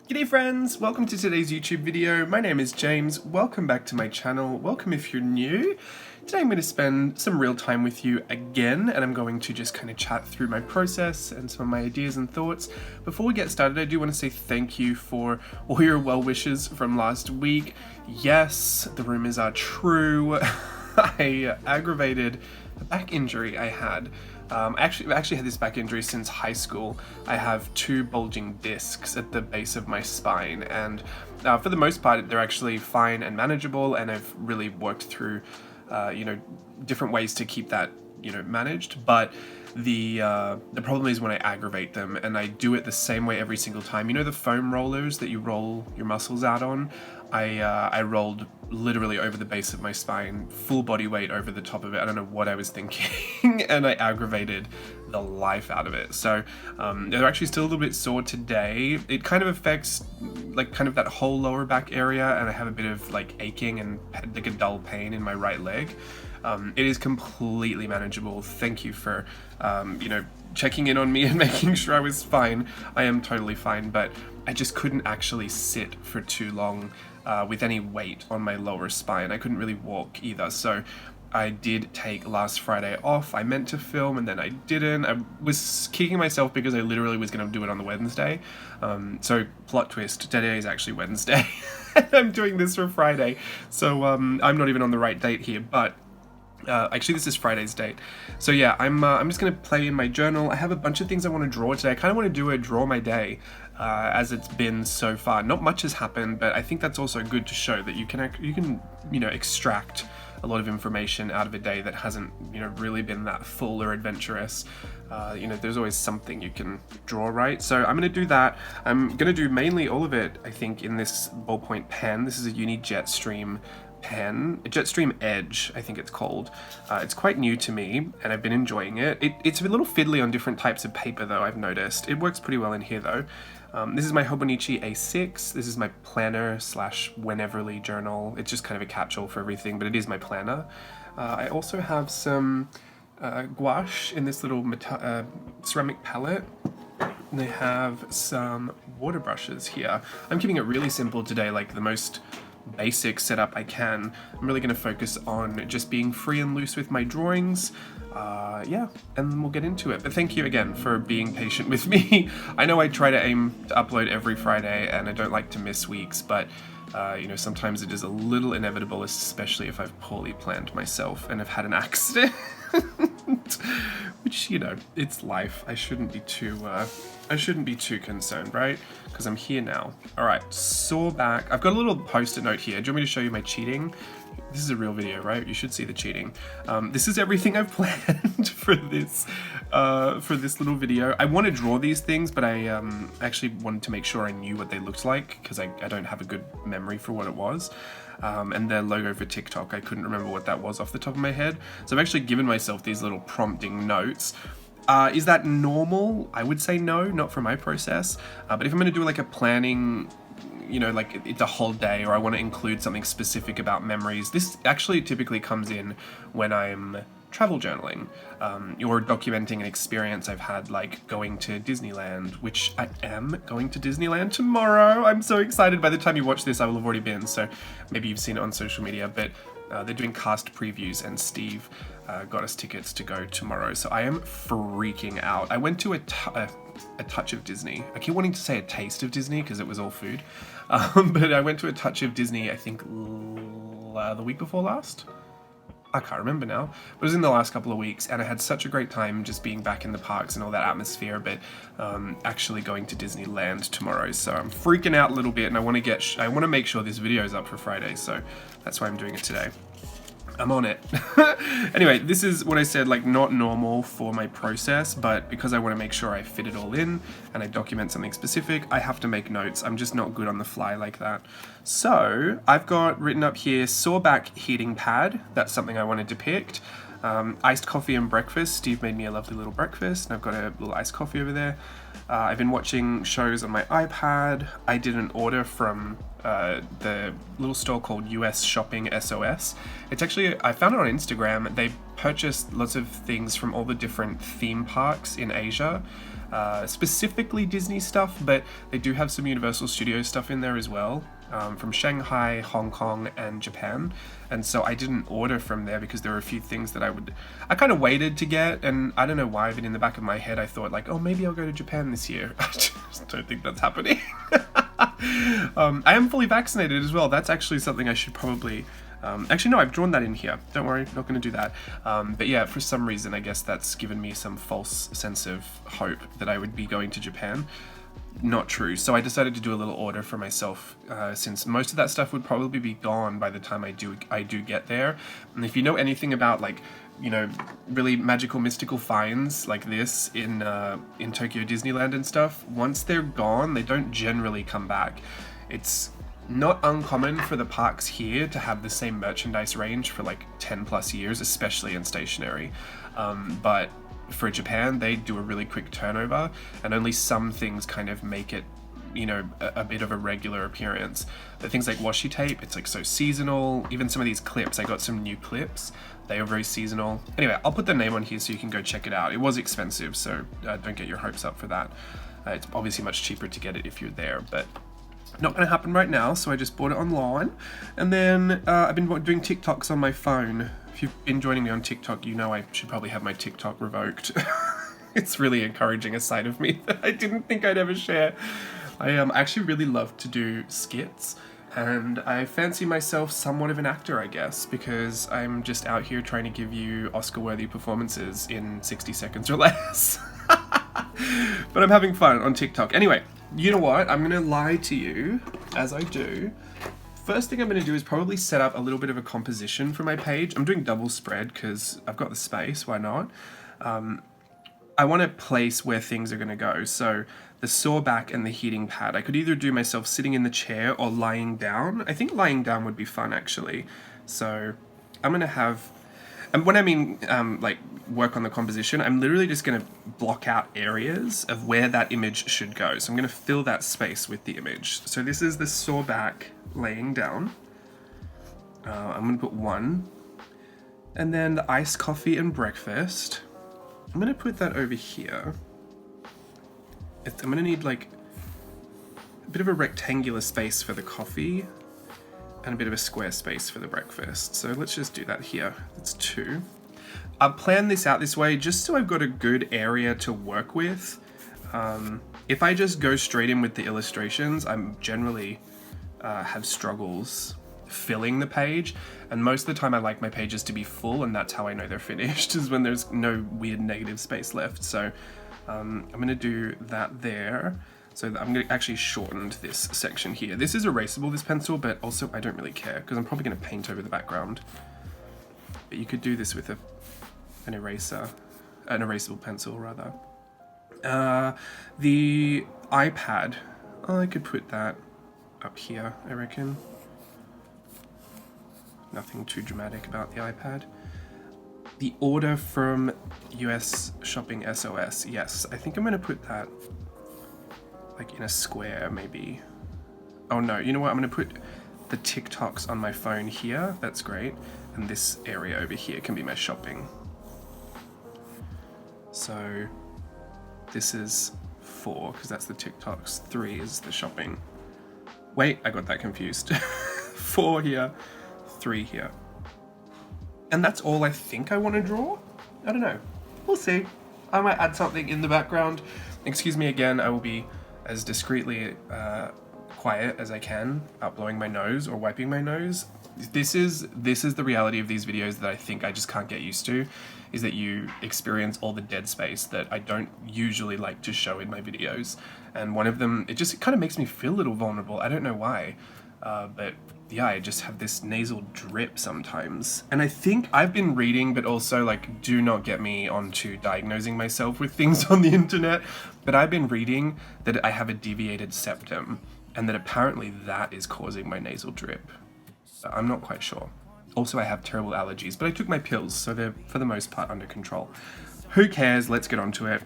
G'day friends, welcome to today's YouTube video. My name is James, welcome back to my channel, welcome if you're new. Today I'm going to spend some real time with you again, and I'm going to just kind of chat through my process and some of my ideas and thoughts. Before we get started, I do want to say thank you for all your well wishes from last week. Yes, the rumors are true. I aggravated a back injury I had. I've actually had this back injury since high school. I have two bulging discs at the base of my spine, and for the most part they're actually fine and manageable, and I've really worked through different ways to keep that managed. But the problem is when I aggravate them, and I do it the same way every single time. The foam rollers that you roll your muscles out on? I rolled literally over the base of my spine, full body weight over the top of it. I don't know what I was thinking, and I aggravated the life out of it. So they're actually still a little bit sore today. It kind of affects kind of that whole lower back area, and I have a bit of aching and like a dull pain in my right leg. It is completely manageable. Thank you for checking in on me and making sure I was fine. I am totally fine, but I just couldn't actually sit for too long with any weight on my lower spine. I couldn't really walk either, so I did take last Friday off. I meant to film and then I didn't. I was kicking myself because I literally was going to do it on the Wednesday. So plot twist, today is actually Wednesday. I'm doing this for Friday, so I'm not even on the right date here, but actually this is Friday's date. So yeah, I'm just gonna play in my journal. I have a bunch of things I want to draw today. I kind of want to do a draw my day as it's been so far. Not much has happened, but I think that's also good to show that you can extract a lot of information out of a day that hasn't really been that full or adventurous. There's always something you can draw, right? So I'm gonna do that. I'm gonna do mainly all of it, I think, in this ballpoint pen. This is a Uni Jetstream pen, Jetstream Edge, I think it's called. It's quite new to me, and I've been enjoying it. It's a little fiddly on different types of paper, though, I've noticed. It works pretty well in here, though. This is my Hobonichi A6. This is my planner / wheneverly journal. It's just kind of a catch-all for everything, but it is my planner. I also have some gouache in this little ceramic palette. And I have some water brushes here. I'm keeping it really simple today, like the most basic setup I can. I'm really going to focus on just being free and loose with my drawings. Yeah, and then we'll get into it. But thank you again for being patient with me. I know I try to aim to upload every Friday, and I don't like to miss weeks, but sometimes it is a little inevitable, especially if I've poorly planned myself and have had an accident. Which, it's life. I shouldn't be too concerned, right? Because I'm here now. All right, sore back. I've got a little post-it note here. Do you want me to show you my cheating? This is a real video, right? You should see the cheating. This is everything I've planned for this little video. I want to draw these things, but I actually wanted to make sure I knew what they looked like, because I don't have a good memory for what it was. And their logo for TikTok, I couldn't remember what that was off the top of my head. So I've actually given myself these little prompting notes. Is that normal? I would say no, not for my process. But if I'm going to do a planning, it's a whole day, or I want to include something specific about memories, this actually typically comes in when I'm travel journaling, or documenting an experience I've had, like going to Disneyland, which I am going to Disneyland tomorrow. I'm so excited. By the time you watch this, I will have already been, so maybe you've seen it on social media, but they're doing cast previews, and Steve got us tickets to go tomorrow, so I am freaking out. I went to a touch of Disney. I keep wanting to say a taste of Disney because it was all food, but I went to a touch of Disney, I think the week before last? I can't remember now. It was in the last couple of weeks, and I had such a great time just being back in the parks and all that atmosphere, but actually going to Disneyland tomorrow, so I'm freaking out a little bit, and I want to make sure this video is up for Friday, so that's why I'm doing it today. I'm on it. Anyway, this is what I said, not normal for my process, but because I want to make sure I fit it all in and I document something specific, I have to make notes. I'm just not good on the fly like that. So I've got written up here, sore back heating pad. That's something I want to depict. Iced coffee and breakfast. Steve made me a lovely little breakfast, and I've got a little iced coffee over there. I've been watching shows on my iPad. I did an order from the little store called US Shopping SOS. It's actually, I found it on Instagram. They purchased lots of things from all the different theme parks in Asia, specifically Disney stuff, but they do have some Universal Studios stuff in there as well, from Shanghai, Hong Kong, and Japan. And so I didn't order from there because there were a few things that I kind of waited to get, and I don't know why, but in the back of my head I thought like, oh, maybe I'll go to Japan this year. I just don't think that's happening. I am fully vaccinated as well. That's actually something I should probably... actually, no, I've drawn that in here. Don't worry, not going to do that. But yeah, for some reason, I guess that's given me some false sense of hope that I would be going to Japan. Not true. So I decided to do a little order for myself, since most of that stuff would probably be gone by the time I do get there. And if you know anything about, like, you know, really magical, mystical finds like this in Tokyo Disneyland and stuff, once they're gone, they don't generally come back. It's not uncommon for the parks here to have the same merchandise range for like 10 plus years, especially in stationery. But for Japan, they do a really quick turnover, and only some things kind of make it, you know, a bit of a regular appearance. But things like washi tape, it's like so seasonal. Even some of these clips, I got some new clips. They are very seasonal. Anyway, I'll put the name on here so you can go check it out. It was expensive, so don't get your hopes up for that. It's obviously much cheaper to get it if you're there, but not going to happen right now, so I just bought it online. And then I've been doing TikToks on my phone. If you've been joining me on TikTok, you know I should probably have my TikTok revoked. It's really encouraging a side of me that I didn't think I'd ever share. I actually really love to do skits, and I fancy myself somewhat of an actor, I guess, because I'm just out here trying to give you Oscar-worthy performances in 60 seconds or less. But I'm having fun on TikTok. Anyway, you know what? I'm gonna lie to you, as I do. First thing I'm gonna do is probably set up a little bit of a composition for my page. I'm doing double spread because I've got the space, why not? I want to place where things are gonna go. So the saw back and the heating pad, I could either do myself sitting in the chair or lying down. I think lying down would be fun, actually. So I'm gonna have, and when I mean like work on the composition, I'm literally just gonna block out areas of where that image should go. So I'm gonna fill that space with the image. So this is the saw back laying down. I'm gonna put one. And then the iced coffee and breakfast, I'm gonna put that over here. I'm gonna need like a bit of a rectangular space for the coffee and a bit of a square space for the breakfast. So let's just do that here. That's two. I've planned this out this way just so I've got a good area to work with. If I just go straight in with the illustrations, I'm generally have struggles filling the page, and most of the time I like my pages to be full, and that's how I know they're finished, is when there's no weird negative space left. So I'm gonna do that there. So I'm gonna actually shorten this section here. This is erasable, this pencil, but also I don't really care because I'm probably gonna paint over the background. But you could do this with an eraser, an erasable pencil rather. The iPad, I could put that up here, I reckon. Nothing too dramatic about the iPad. The order from US Shopping SOS, yes, I think I'm gonna put that like in a square maybe. Oh no, you know what, I'm gonna put the TikToks on my phone here, that's great, and this area over here can be my shopping. So this is 4, because that's the TikToks, 3 is the shopping. Wait, I got that confused. 4 here, 3 here. And that's all I think I want to draw? I don't know. We'll see. I might add something in the background. Excuse me again, I will be as discreetly quiet as I can about blowing my nose or wiping my nose. This is the reality of these videos that I think I just can't get used to, is that you experience all the dead space that I don't usually like to show in my videos. And one of them, it kind of makes me feel a little vulnerable. I don't know why, but yeah, I just have this nasal drip sometimes. And I think I've been reading, but also like, do not get me onto diagnosing myself with things on the internet, but I've been reading that I have a deviated septum and that apparently that is causing my nasal drip. I'm not quite sure. Also, I have terrible allergies, but I took my pills, so they're for the most part under control. Who cares? Let's get on to it.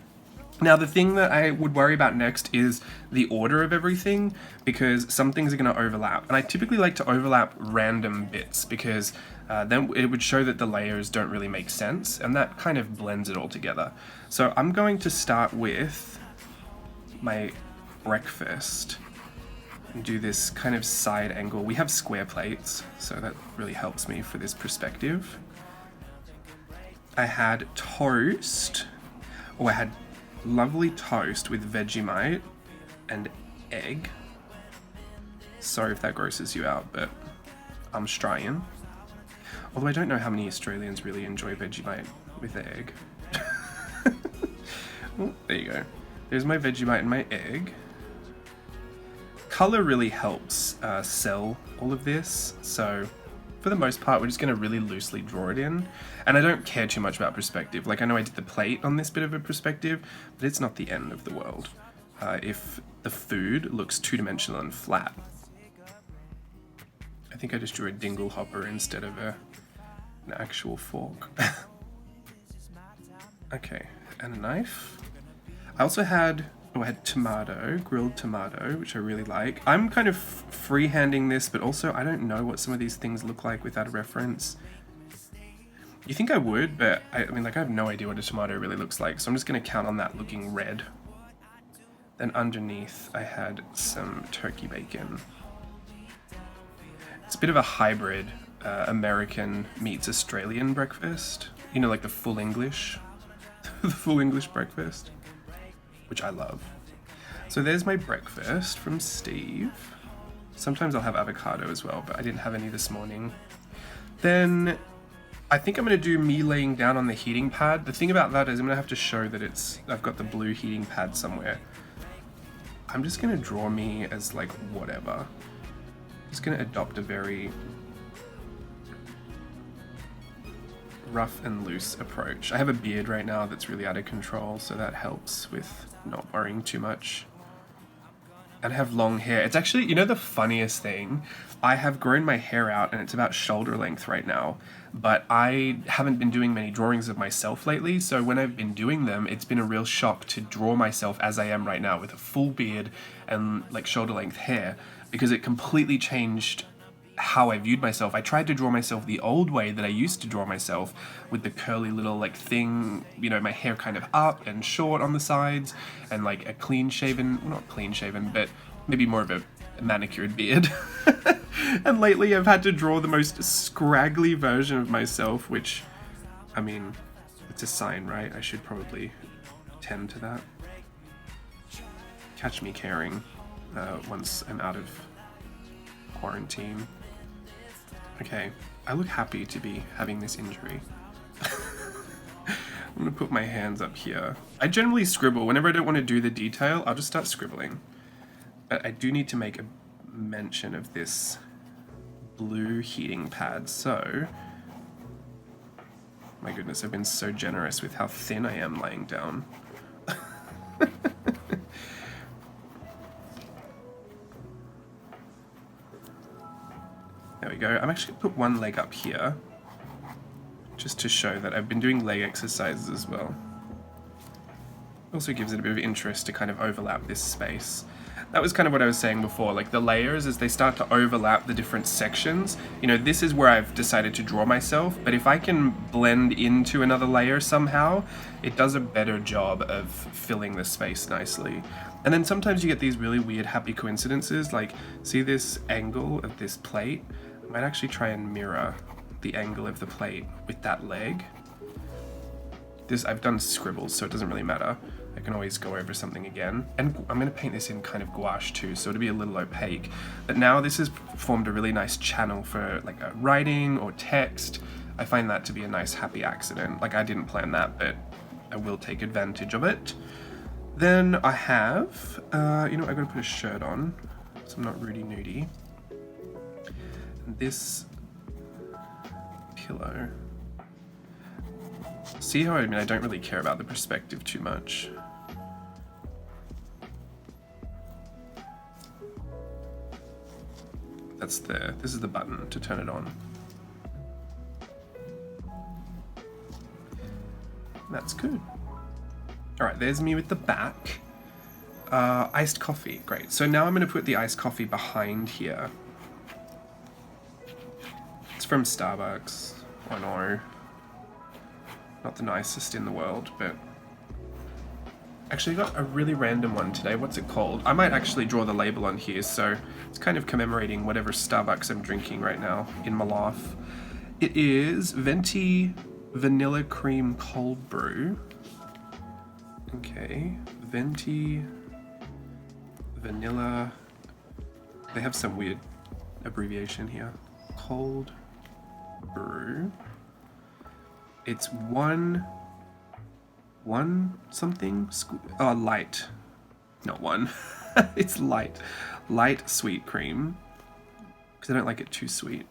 Now, the thing that I would worry about next is the order of everything, because some things are going to overlap. And I typically like to overlap random bits, because then it would show that the layers don't really make sense, and that kind of blends it all together. So I'm going to start with my breakfast and do this kind of side angle. We have square plates, so that really helps me for this perspective. I had toast, or I had lovely toast with Vegemite and egg. Sorry if that grosses you out, but I'm Australian. Although I don't know how many Australians really enjoy Vegemite with egg. Oh, there you go. There's my Vegemite and my egg. Color really helps sell all of this, so for the most part, we're just going to really loosely draw it in. And I don't care too much about perspective. Like, I know I did the plate on this bit of a perspective, but it's not the end of the world if the food looks two-dimensional and flat. I think I just drew a dingle hopper instead of an actual fork. Okay, and a knife. I also had tomato, grilled tomato, which I really like. I'm kind of freehanding this, but also I don't know what some of these things look like without a reference. You think I would, but I mean, like, I have no idea what a tomato really looks like, so I'm just going to count on that looking red. Then underneath, I had some turkey bacon. It's a bit of a hybrid American meets Australian breakfast. You know, like the full English, the full English breakfast, which I love. So there's my breakfast from Steve. Sometimes I'll have avocado as well, but I didn't have any this morning. Then I think I'm going to do me laying down on the heating pad. The thing about that is I'm going to have to show that I've got the blue heating pad somewhere. I'm just going to draw me as like whatever. I'm just going to adopt a very rough and loose approach. I have a beard right now that's really out of control, so that helps with not worrying too much. And I have long hair. It's actually, you know, the funniest thing, I have grown my hair out and it's about shoulder length right now, but I haven't been doing many drawings of myself lately, so when I've been doing them, it's been a real shock to draw myself as I am right now with a full beard and like shoulder length hair, because it completely changed how I viewed myself. I tried to draw myself the old way that I used to draw myself, with the curly little like thing, you know, my hair kind of up and short on the sides, and like a clean shaven, well, not clean shaven, but maybe more of a manicured beard. And lately I've had to draw the most scraggly version of myself, which, I mean, it's a sign, right? I should probably tend to that. Catch me caring once I'm out of quarantine. Okay, I look happy to be having this injury. I'm gonna put my hands up here. I generally scribble. Whenever I don't want to do the detail, I'll just start scribbling. But I do need to make a mention of this blue heating pad, so... My goodness, I've been so generous with how thin I am laying down. There we go. I'm actually going to put one leg up here, just to show that I've been doing leg exercises as well. Also gives it a bit of interest to kind of overlap this space. That was kind of what I was saying before, like the layers, as they start to overlap the different sections, you know, this is where I've decided to draw myself, but if I can blend into another layer somehow, it does a better job of filling the space nicely. And then sometimes you get these really weird happy coincidences, like, see this angle of this plate? I might actually try and mirror the angle of the plate with that leg. I've done scribbles, so it doesn't really matter. I can always go over something again. And I'm going to paint this in kind of gouache too, so it'll be a little opaque. But now this has formed a really nice channel for like a writing or text. I find that to be a nice happy accident. Like, I didn't plan that, but I will take advantage of it. Then I have, you know, I'm going to put a shirt on, so I'm not Rudy Nudie. This pillow. See how I mean, I don't really care about the perspective too much. This is the button to turn it on. That's good. All right, there's me with the back. Iced coffee, great. So now I'm going to put the iced coffee behind here. It's from Starbucks. I know. Not the nicest in the world, but... Actually, I got a really random one today. What's it called? I might actually draw the label on here, so it's kind of commemorating whatever Starbucks I'm drinking right now in my life. It is Venti Vanilla Cream Cold Brew. Okay, Venti Vanilla... They have some weird abbreviation here. Cold Brew. It's one something? Light. Not one. It's light. Light sweet cream. Because I don't like it too sweet.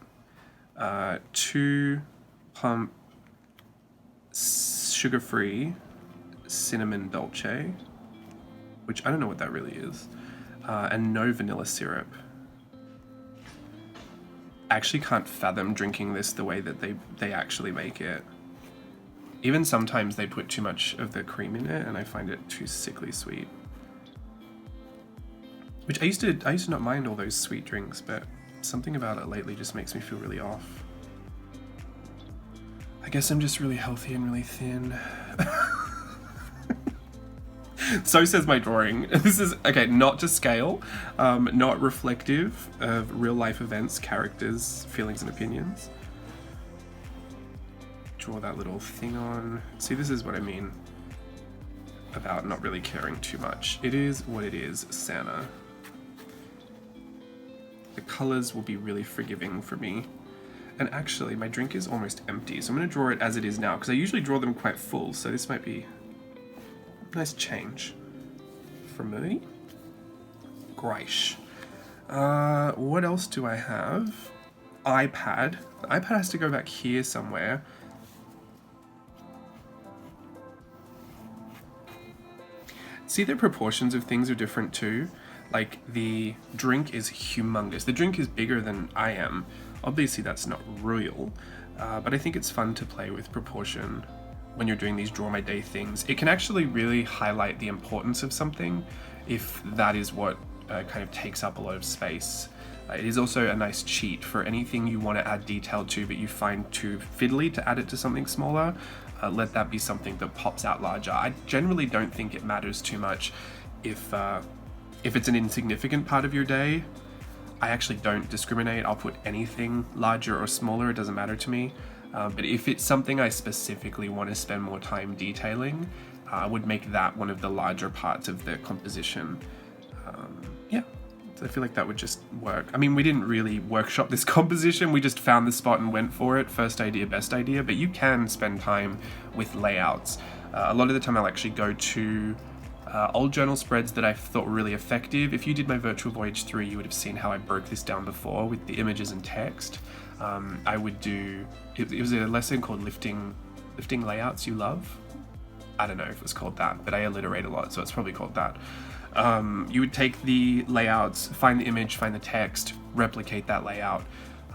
2 pump sugar-free cinnamon dolce, which I don't know what that really is, and no vanilla syrup. I actually can't fathom drinking this the way that they actually make it. Even sometimes they put too much of the cream in it, and I find it too sickly sweet. Which I used to not mind all those sweet drinks, but something about it lately just makes me feel really off. I guess I'm just really healthy and really thin. So says my drawing. This is, okay, not to scale, not reflective of real life events, characters, feelings and opinions. Draw that little thing on. See, this is what I mean about not really caring too much. It is what it is, Santa. The colors will be really forgiving for me. And actually, my drink is almost empty, so I'm going to draw it as it is now, because I usually draw them quite full, so this might be a nice change for me. Great. What else do I have? iPad. The iPad has to go back here somewhere. See, the proportions of things are different too. Like, the drink is humongous. The drink is bigger than I am. Obviously that's not real, but I think it's fun to play with proportion when you're doing these draw my day things. It can actually really highlight the importance of something if that is what kind of takes up a lot of space. It is also a nice cheat for anything you want to add detail to but you find too fiddly to add it to something smaller. Let that be something that pops out larger. I generally don't think it matters too much if it's an insignificant part of your day. I actually don't discriminate. I'll put anything larger or smaller, it doesn't matter to me. But if it's something I specifically want to spend more time detailing, I would make that one of the larger parts of the composition. Yeah, so I feel like that would just work. I mean, we didn't really workshop this composition, we just found the spot and went for it. First idea, best idea, but you can spend time with layouts. A lot of the time I'll actually go to old journal spreads that I thought were really effective. If you did my Virtual Voyage 3, you would have seen how I broke this down before with the images and text. I would do, it was a lesson called Lifting Layouts You Love. I don't know if it was called that, but I alliterate a lot, so it's probably called that. You would take the layouts, find the image, find the text, replicate that layout.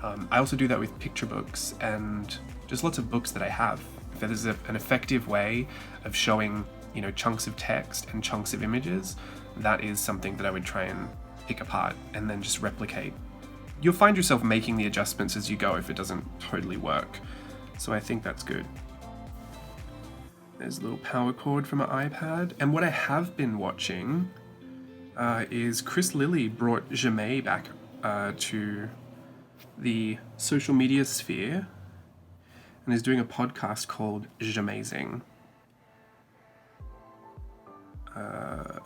I also do that with picture books and just lots of books that I have. If that is an effective way of showing, you know, chunks of text and chunks of images, that is something that I would try and pick apart and then just replicate. You'll find yourself making the adjustments as you go if it doesn't totally work. So I think that's good. There's a little power cord from my iPad. And what I have been watching is Chris Lilly brought Jamie back to the social media sphere and is doing a podcast called Jamazing.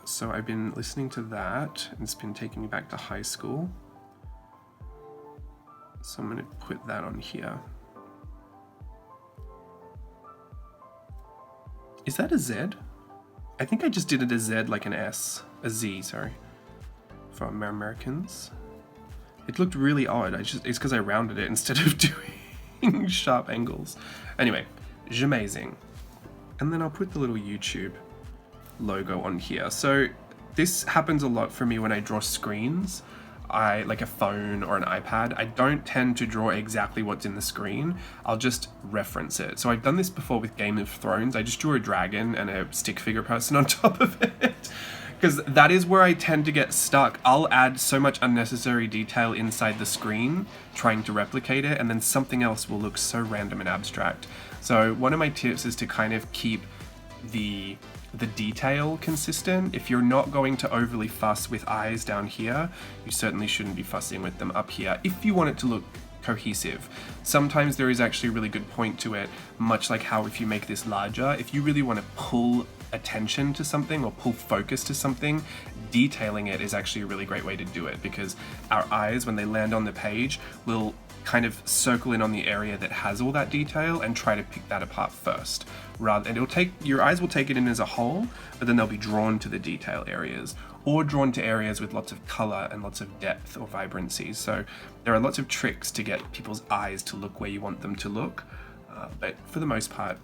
So I've been listening to that and it's been taking me back to high school. So I'm going to put that on here. Is that a Z? I think I just did it a Z like an S. A Z, sorry. For Americans. It looked really odd. It's because I rounded it instead of doing sharp angles. Anyway, Jamazing. And then I'll put the little YouTube logo on here. So this happens a lot for me when I draw screens. like a phone or an iPad, I don't tend to draw exactly what's in the screen. I'll just reference it. So I've done this before with Game of Thrones. I just drew a dragon and a stick figure person on top of it. Because that is where I tend to get stuck. I'll add so much unnecessary detail inside the screen, trying to replicate it, and then something else will look so random and abstract. So one of my tips is to kind of keep the detail consistent. If you're not going to overly fuss with eyes down here, you certainly shouldn't be fussing with them up here if you want it to look cohesive. Sometimes there is actually a really good point to it, much like how if you make this larger, if you really want to pull attention to something or pull focus to something, detailing it is actually a really great way to do it, because our eyes, when they land on the page, will kind of circle in on the area that has all that detail and try to pick that apart first. And your eyes will take it in as a whole, but then they'll be drawn to the detail areas, or drawn to areas with lots of color and lots of depth or vibrancy. So there are lots of tricks to get people's eyes to look where you want them to look, but for the most part,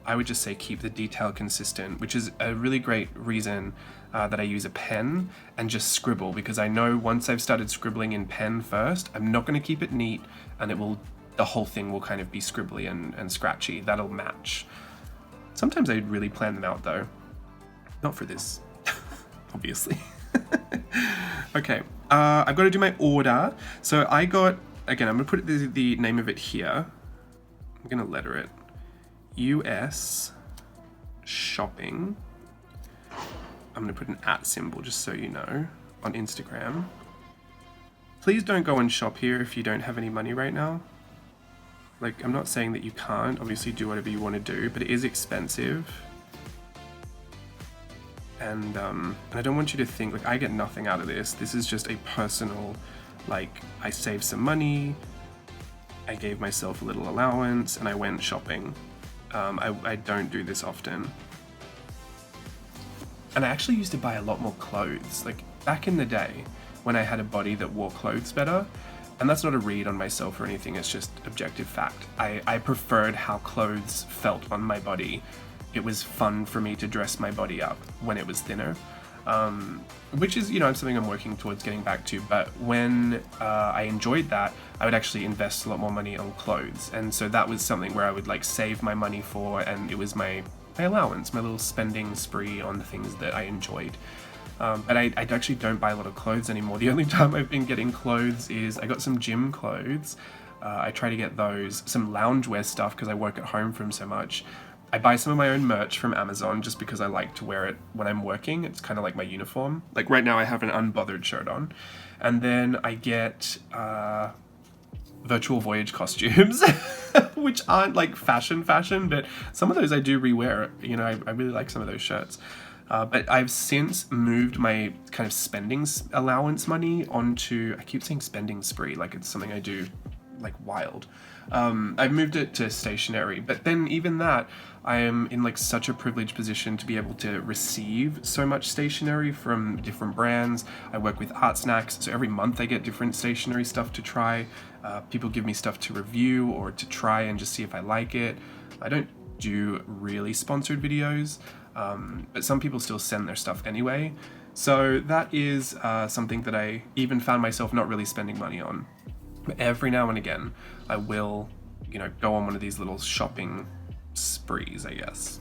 I would just say keep the detail consistent, which is a really great reason that I use a pen and just scribble, because I know once I've started scribbling in pen first, I'm not going to keep it neat, and the whole thing will kind of be scribbly and scratchy. That'll match. Sometimes I really plan them out though. Not for this, obviously. Okay, I've got to do my order. So I got, again, I'm going to put the name of it here. I'm going to letter it. US shopping. I'm going to put an @ symbol just so you know on Instagram. Please don't go and shop here if you don't have any money right now. Like, I'm not saying that you can't, obviously do whatever you want to do, but it is expensive. And I don't want you to think, like, I get nothing out of this. This is just a personal, like, I saved some money, I gave myself a little allowance, and I went shopping. I don't do this often. And I actually used to buy a lot more clothes. Like, back in the day, when I had a body that wore clothes better, and that's not a read on myself or anything, it's just objective fact. I preferred how clothes felt on my body. It was fun for me to dress my body up when it was thinner, which is, something I'm working towards getting back to. But when I enjoyed that, I would actually invest a lot more money on clothes. And so that was something where I would like save my money for, and it was my allowance, my little spending spree on the things that I enjoyed. But I actually don't buy a lot of clothes anymore. The only time I've been getting clothes is I got some gym clothes. I try to get those, some loungewear stuff because I work at home from so much. I buy some of my own merch from Amazon just because I like to wear it when I'm working. It's kind of like my uniform. Like right now I have an unbothered shirt on. And then I get virtual voyage costumes, which aren't like fashion, but some of those I do rewear. I really like some of those shirts. But I've since moved my kind of spending allowance money onto, I keep saying spending spree, like it's something I do like wild. I've moved it to stationery, but then even that, I am in like such a privileged position to be able to receive so much stationery from different brands. I work with Art Snacks, so every month I get different stationery stuff to try. People give me stuff to review or to try and just see if I like it. I don't do really sponsored videos, but some people still send their stuff anyway. So that is something that I even found myself not really spending money on. But every now and again, I will, go on one of these little shopping sprees, I guess.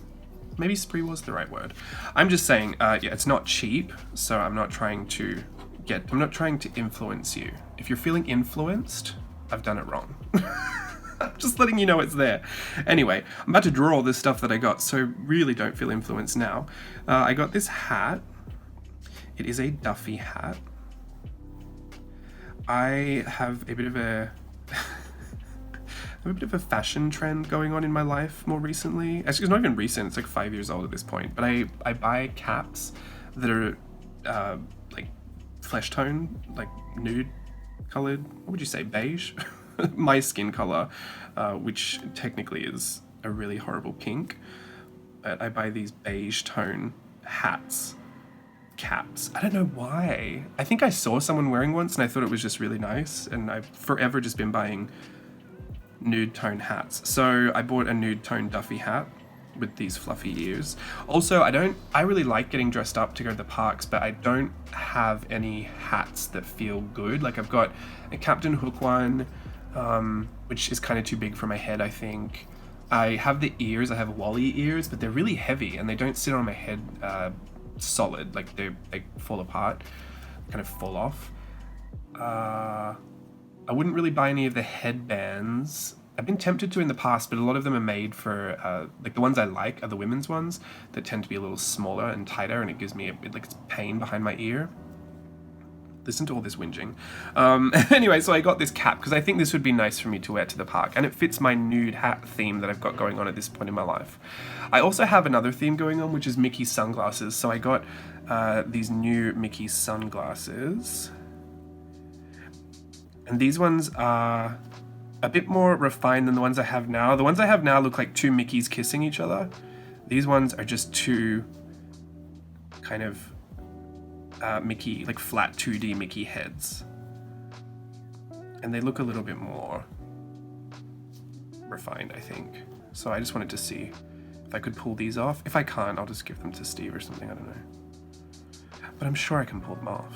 Maybe spree was the right word. I'm just saying, it's not cheap, so I'm not trying to influence you. If you're feeling influenced, I've done it wrong. I'm just letting you know it's there. Anyway, I'm about to draw all this stuff that I got, so really don't feel influenced now. I got this hat. It is a Duffy hat. I have a bit of a fashion trend going on in my life more recently. Actually, it's not even recent, it's like 5 years old at this point. But I buy caps that are like flesh tone, like nude colored, what would you say, beige? My skin color, which technically is a really horrible pink. But I buy these beige tone hats. Caps. I don't know why. I think I saw someone wearing once and I thought it was just really nice, and I've forever just been buying nude tone hats. So I bought a nude tone Duffy hat. with these fluffy ears. Also, I really like getting dressed up to go to the parks, but I don't have any hats that feel good. Like I've got a Captain Hook one, which is kind of too big for my head, I think. I have the ears, I have Wally ears, but they're really heavy and they don't sit on my head solid. Like they fall apart, kind of fall off. I wouldn't really buy any of the headbands. I've been tempted to in the past, but a lot of them are made for, like the ones I like are the women's ones that tend to be a little smaller and tighter, and it gives me like it's pain behind my ear. Listen to all this whinging. Anyway, so I got this cap because I think this would be nice for me to wear to the park, and it fits my nude hat theme that I've got going on at this point in my life. I also have another theme going on, which is Mickey sunglasses. So I got these new Mickey sunglasses. And these ones are a bit more refined than the ones I have now. The ones I have now look like two Mickeys kissing each other. These ones are just two kind of Mickey, like flat 2D Mickey heads. And they look a little bit more refined, I think. So I just wanted to see if I could pull these off. If I can't, I'll just give them to Steve or something, I don't know. But I'm sure I can pull them off.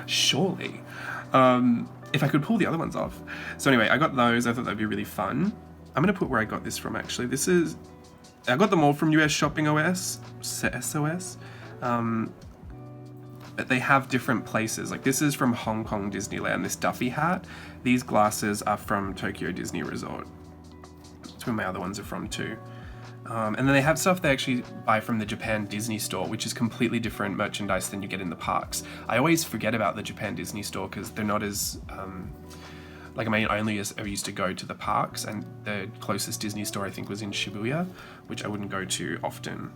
Surely. If I could pull the other ones off. So anyway, I got those. I thought that'd be really fun. I'm going to put where I got this from, actually. I got them all from US Shopping OS, SOS. But they have different places. Like this is from Hong Kong Disneyland, this Duffy hat. These glasses are from Tokyo Disney Resort. That's where my other ones are from too. And then they have stuff they actually buy from the Japan Disney store, which is completely different merchandise than you get in the parks. I always forget about the Japan Disney store because they're not as, like I only ever used to go to the parks, and the closest Disney store I think was in Shibuya, which I wouldn't go to often.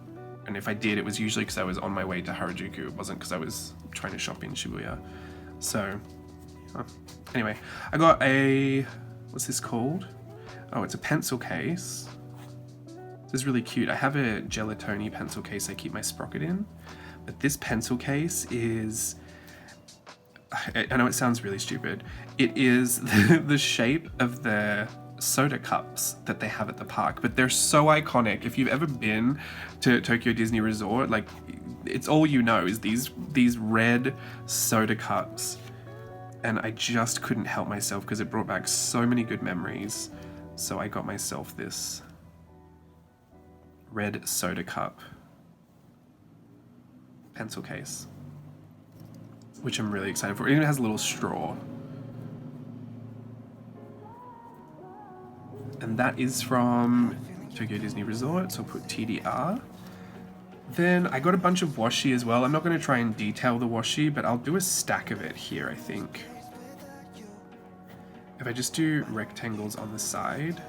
And if I did, it was usually because I was on my way to Harajuku. It wasn't because I was trying to shop in Shibuya. So, anyway, I got what's this called? Oh, it's a pencil case. This is really cute. I have a gelatoni pencil case I keep my sprocket in, but this pencil case is, I know it sounds really stupid, it is the shape of the soda cups that they have at the park, but they're so iconic. If you've ever been to Tokyo Disney Resort, like it's all you know is these red soda cups, and I just couldn't help myself because it brought back so many good memories. So I got myself this red soda cup pencil case, which I'm really excited for. It even has a little straw. And that is from Tokyo Disney Resort, so I'll put TDR. Then I got a bunch of washi as well. I'm not going to try and detail the washi, but I'll do a stack of it here, I think. If I just do rectangles on the side,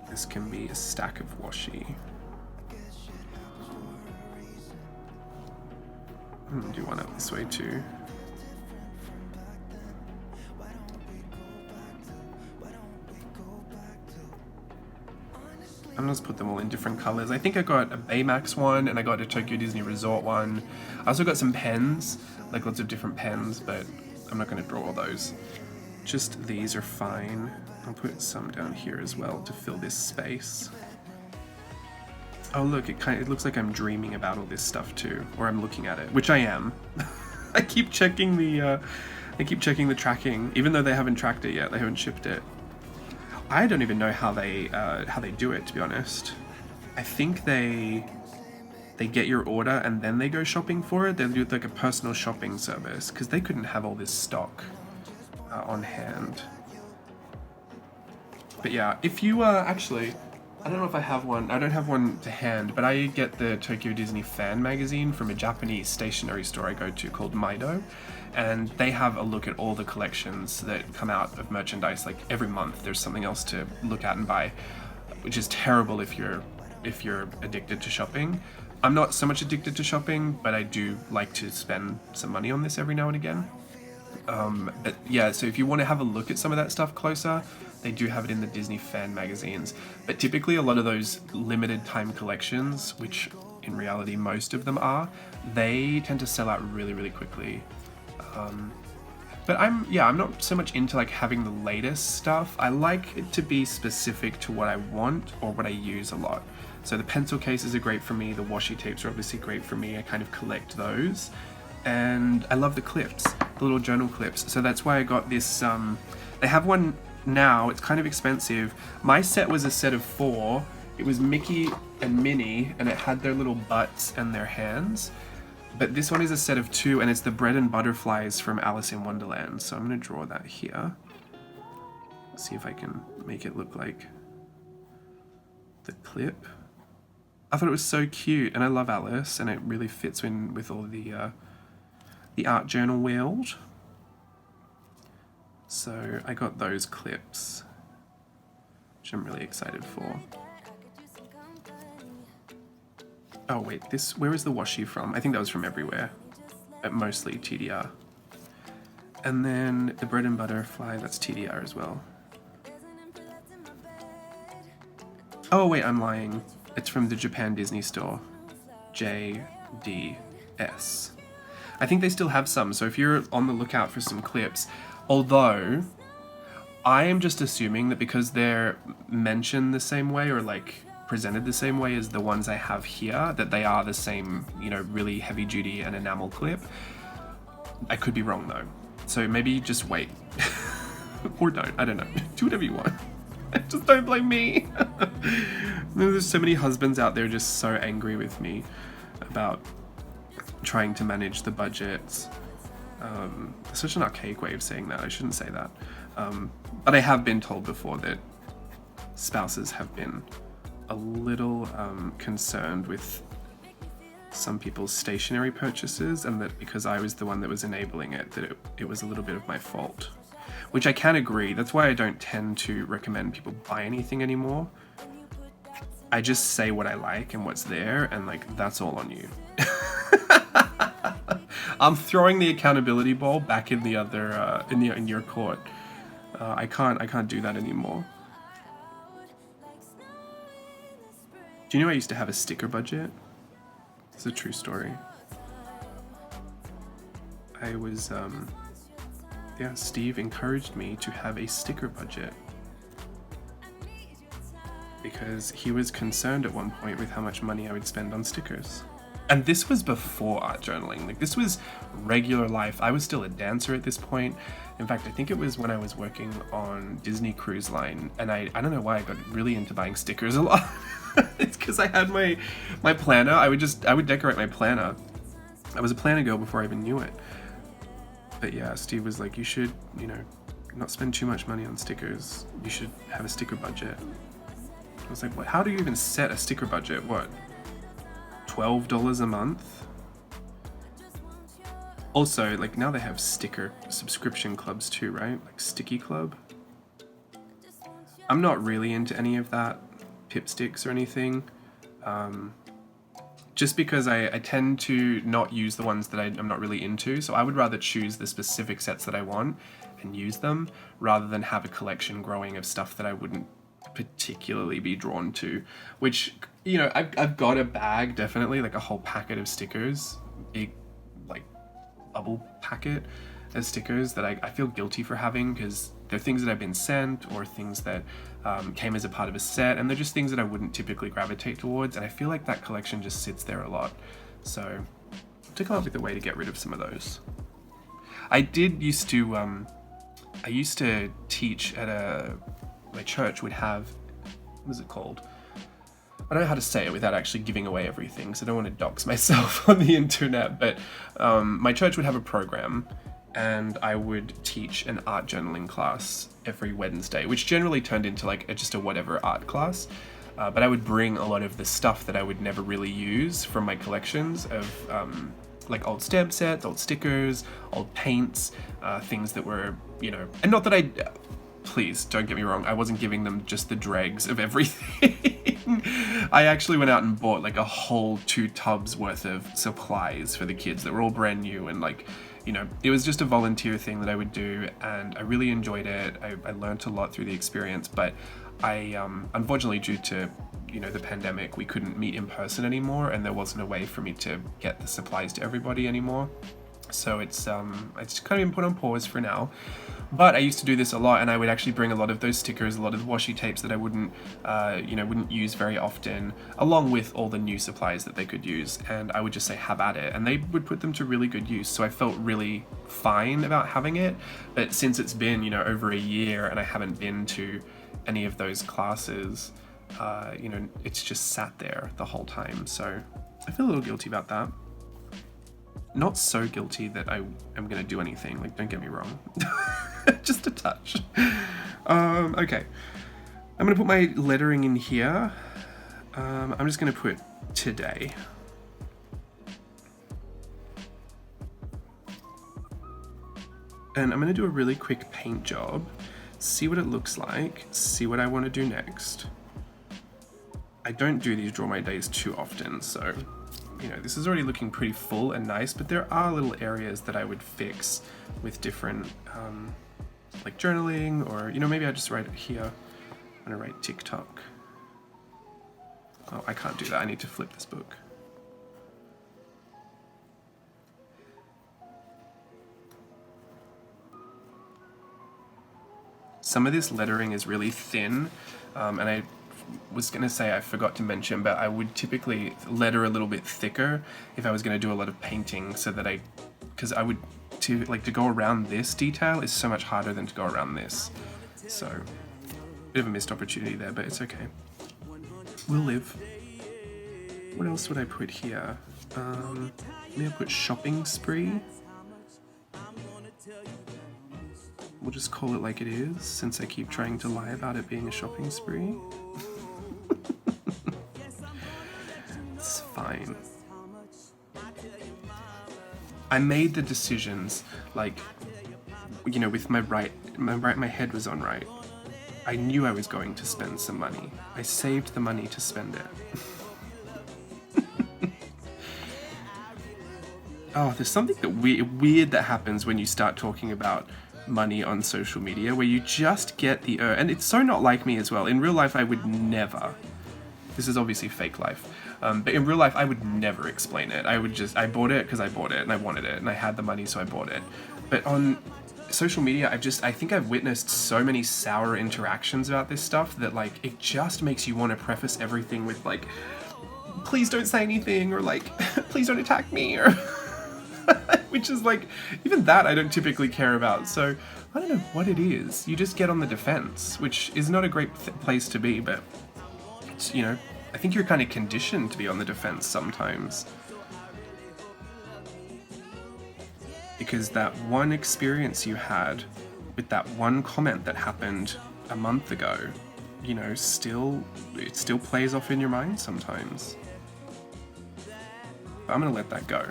this can be a stack of washi. Do one up this way too. I'm just put them all in different colors. I think I got a Baymax one and I got a Tokyo Disney Resort one. I also got some pens, like lots of different pens, but I'm not going to draw all those. Just these are fine. I'll put some down here as well to fill this space. Oh look, it looks like I'm dreaming about all this stuff too, or I'm looking at it, which I am. I keep checking the tracking, even though they haven't tracked it yet. They haven't shipped it. I don't even know how they do it, to be honest. I think they get your order and then they go shopping for it. They do like a personal shopping service because they couldn't have all this stock on hand. But yeah, if you actually, I don't know if I have one. I don't have one to hand, but I get the Tokyo Disney fan magazine from a Japanese stationery store I go to called Maido, and they have a look at all the collections that come out of merchandise. Like every month, there's something else to look at and buy, which is terrible if you're addicted to shopping. I'm not so much addicted to shopping, but I do like to spend some money on this every now and again. But yeah, so if you want to have a look at some of that stuff closer, they do have it in the Disney fan magazines. But typically a lot of those limited time collections, which in reality most of them are, they tend to sell out really, really quickly. But I'm not so much into like having the latest stuff. I like it to be specific to what I want or what I use a lot. So the pencil cases are great for me, the washi tapes are obviously great for me, I kind of collect those. And I love the clips, the little journal clips. So that's why I got this, they have one now, it's kind of expensive. My set was a set of 4. It was Mickey and Minnie, and it had their little butts and their hands. But this one is a set of 2, and it's the bread and butterflies from Alice in Wonderland. So I'm gonna draw that here. Let's see if I can make it look like the clip. I thought it was so cute, and I love Alice, and it really fits in with all the art journal world. So I got those clips, which I'm really excited for. Oh wait, where is the washi from? I think that was from everywhere, but mostly TDR. And then the bread and butterfly, that's TDR as well. Oh wait, I'm lying. It's from the Japan Disney store, JDS. I think they still have some, so if you're on the lookout for some clips, although I am just assuming that because they're mentioned the same way or like presented the same way as the ones I have here, that they are the same, you know, really heavy duty and enamel clip. I could be wrong though. So maybe just wait. Or don't, I don't know. Do whatever you want. Just don't blame me. There's so many husbands out there just so angry with me about trying to manage the budgets. Such an archaic way of saying that, I shouldn't say that. But I have been told before that spouses have been a little concerned with some people's stationery purchases, and that because I was the one that was enabling it, that it was a little bit of my fault. Which I can agree, that's why I don't tend to recommend people buy anything anymore. I just say what I like and what's there, and like, that's all on you. I'm throwing the accountability ball back in the other, in your court. I can't do that anymore. Do you know I used to have a sticker budget? It's a true story. I was, Steve encouraged me to have a sticker budget because he was concerned at one point with how much money I would spend on stickers. And this was before art journaling. Like, this was regular life. I was still a dancer at this point. In fact, I think it was when I was working on Disney Cruise Line, and I don't know why I got really into buying stickers a lot. It's because I had my planner. I would decorate my planner. I was a planner girl before I even knew it. But yeah, Steve was like, you should, you know, not spend too much money on stickers. You should have a sticker budget. I was like, what? How do you even set a sticker budget? What? $12 a month? Also, like, now they have sticker subscription clubs too, right? Like Sticky Club. I'm not really into any of that, pipsticks or anything. Just because I tend to not use the ones that I'm not really into, so I would rather choose the specific sets that I want and use them, rather than have a collection growing of stuff that I wouldn't particularly be drawn to. Which, you know, I've got a bag, definitely, like a whole packet of stickers, big, like, bubble packet of stickers that I feel guilty for having, because they're things that I've been sent, or things that came as a part of a set, and they're just things that I wouldn't typically gravitate towards, and I feel like that collection just sits there a lot. So to come up with a way to get rid of some of those. I used to teach at my church would have, what was it called? I don't know how to say it without actually giving away everything, so I don't want to dox myself on the internet, but my church would have a program, and I would teach an art journaling class every Wednesday, which generally turned into like just a whatever art class. But I would bring a lot of the stuff that I would never really use from my collections of like old stamp sets, old stickers, old paints, things that were, you know, and not that please don't get me wrong, I wasn't giving them just the dregs of everything. I actually went out and bought like a whole 2 tubs worth of supplies for the kids that were all brand new, and like, you know, it was just a volunteer thing that I would do, and I really enjoyed it. I learned a lot through the experience, but I unfortunately, due to, you know, the pandemic, we couldn't meet in person anymore, and there wasn't a way for me to get the supplies to everybody anymore. So it's kind of been put on pause for now. But I used to do this a lot, and I would actually bring a lot of those stickers, a lot of the washi tapes that I wouldn't use very often, along with all the new supplies that they could use, and I would just say have at it, and they would put them to really good use. So I felt really fine about having it. But since it's been, over a year and I haven't been to any of those classes, it's just sat there the whole time. So I feel a little guilty about that. Not so guilty that I am going to do anything, like, don't get me wrong. Just a touch. Okay. I'm going to put my lettering in here. I'm just going to put today. And I'm going to do a really quick paint job, see what it looks like, see what I want to do next. I don't do these Draw My Days too often, so this is already looking pretty full and nice, but there are little areas that I would fix with different, like journaling, or, maybe I just write it here. I'm gonna write TikTok. Oh, I can't do that. I need to flip this book. Some of this lettering is really thin, and I was going to say I forgot to mention, but I would typically letter a little bit thicker if I was going to do a lot of painting, so that to go around this detail is so much harder than to go around this. So, bit of a missed opportunity there, but it's okay. We'll live. What else would I put here? Maybe I'll put shopping spree. We'll just call it like it is, since I keep trying to lie about it being a shopping spree. It's fine. I made the decisions, with my head was on right. I knew I was going to spend some money. I saved the money to spend it. Oh, there's something weird that happens when you start talking about money on social media, where you just get the and it's so not like me as well. In real life, I would never. This is obviously fake life, but in real life, I would never explain it. I bought it because I bought it and I wanted it and I had the money, so I bought it. But on social media, I think I've witnessed so many sour interactions about this stuff that it just makes you want to preface everything with please don't say anything, or please don't attack me, or which is even that I don't typically care about. So I don't know what it is. You just get on the defense, which is not a great place to be, but it's, I think you're kind of conditioned to be on the defense sometimes. Because that one experience you had with that one comment that happened a month ago, it still plays off in your mind sometimes. But I'm gonna let that go.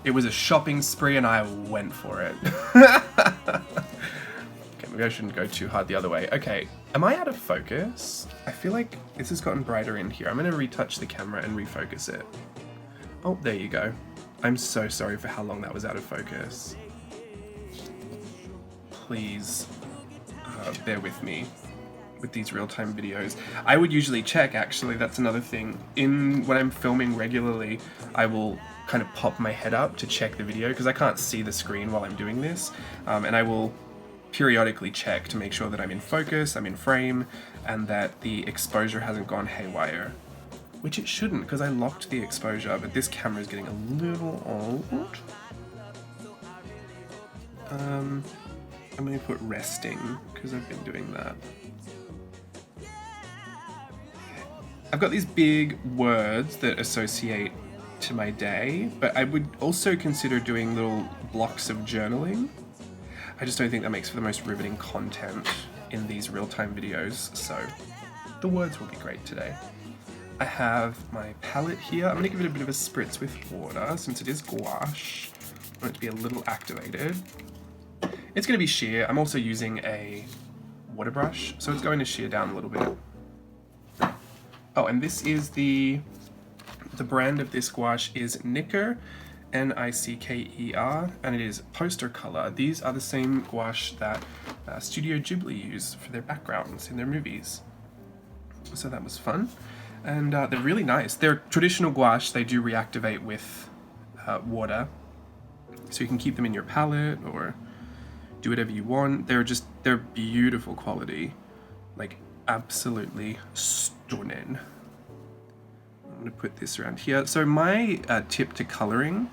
It was a shopping spree and I went for it. Okay, maybe I shouldn't go too hard the other way. Okay, am I out of focus? I feel like this has gotten brighter in here. I'm gonna retouch the camera and refocus it. Oh, there you go. I'm so sorry for how long that was out of focus. Please bear with me with these real-time videos. I would usually check, actually, that's another thing. When I'm filming regularly, I will kind of pop my head up to check the video, because I can't see the screen while I'm doing this, and I will periodically check to make sure that I'm in focus, I'm in frame, and that the exposure hasn't gone haywire. Which it shouldn't, because I locked the exposure, but this camera is getting a little old. I'm going to put resting, because I've been doing that. I've got these big words that associate to my day, but I would also consider doing little blocks of journaling. I just don't think that makes for the most riveting content in these real-time videos, so the words will be great today. I have my palette here. I'm going to give it a bit of a spritz with water, since it is gouache. I want it to be a little activated. It's going to be sheer. I'm also using a water brush, so it's going to sheer down a little bit. Oh, and this is the brand of this gouache is Nicker, N-I-C-K-E-R, and it is poster color. These are the same gouache that Studio Ghibli use for their backgrounds in their movies. So that was fun. And they're really nice. They're traditional gouache. They do reactivate with water. So you can keep them in your palette or do whatever you want. They're beautiful quality, like absolutely stunning. I'm gonna put this around here. So my tip to coloring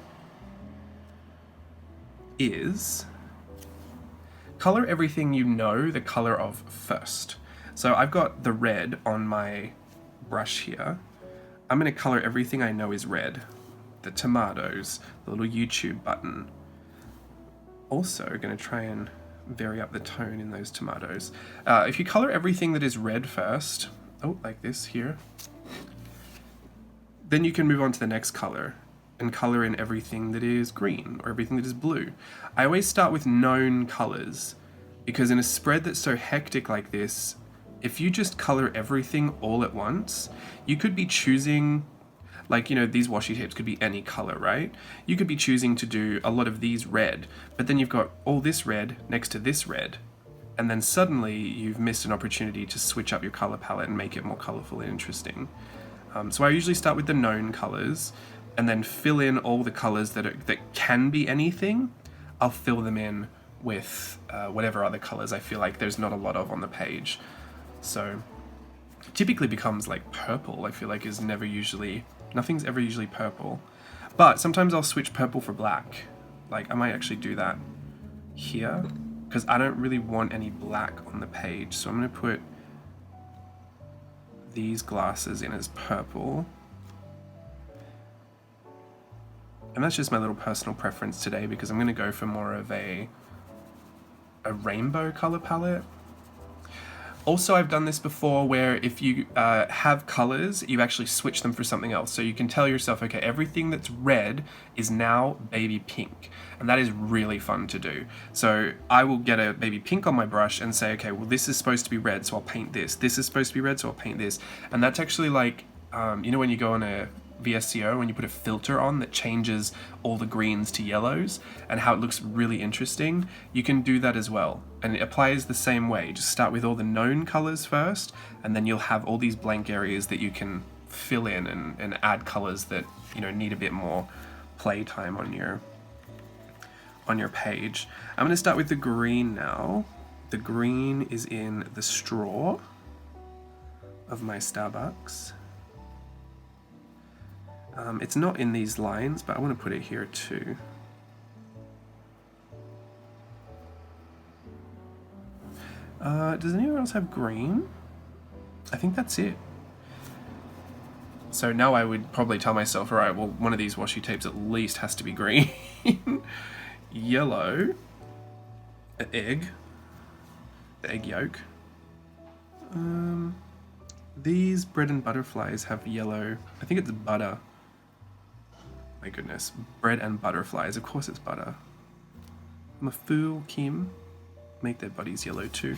is color everything you know the color of first. So I've got the red on my brush here. I'm gonna color everything I know is red. The tomatoes, the little YouTube button. Also gonna try and vary up the tone in those tomatoes. If you color everything that is red first, oh, like this here, then you can move on to the next color and color in everything that is green or everything that is blue. I always start with known colors because in a spread that's so hectic like this, if you just color everything all at once, you could be choosing, like, you know, these washi tapes could be any color, right? You could be choosing to do a lot of these red, but then you've got all this red next to this red, and then suddenly you've missed an opportunity to switch up your color palette and make it more colorful and interesting. So I usually start with the known colors and then fill in all the colors that can be anything. I'll fill them in with whatever other colors I feel like there's not a lot of on the page. So typically becomes like purple, I feel like nothing's ever usually purple. But sometimes I'll switch purple for black. Like I might actually do that here because I don't really want any black on the page. So I'm gonna put these glasses in as purple. And that's just my little personal preference today because I'm gonna go for more of a rainbow color palette. Also, I've done this before where if you have colors, you actually switch them for something else. So you can tell yourself, okay, everything that's red is now baby pink. And that is really fun to do. So I will get a baby pink on my brush and say, okay, well, this is supposed to be red, so I'll paint this. This is supposed to be red, so I'll paint this. And that's actually like, you know, when you go on a VSCO, when you put a filter on that changes all the greens to yellows and how it looks really interesting, you can do that as well. And it applies the same way. Just start with all the known colors first, and then you'll have all these blank areas that you can fill in and add colors that, you know, need a bit more playtime on your page. I'm going to start with the green now. The green is in the straw of my Starbucks. It's not in these lines, but I want to put it here too. Does anyone else have green? I think that's it. So now I would probably tell myself, all right, well, one of these washi tapes at least has to be green. Yellow, an egg, the egg yolk. These bread and butterflies have yellow. I think it's butter. My goodness, bread and butterflies. Of course it's butter. I'm a fool, Kim. Make their bodies yellow too.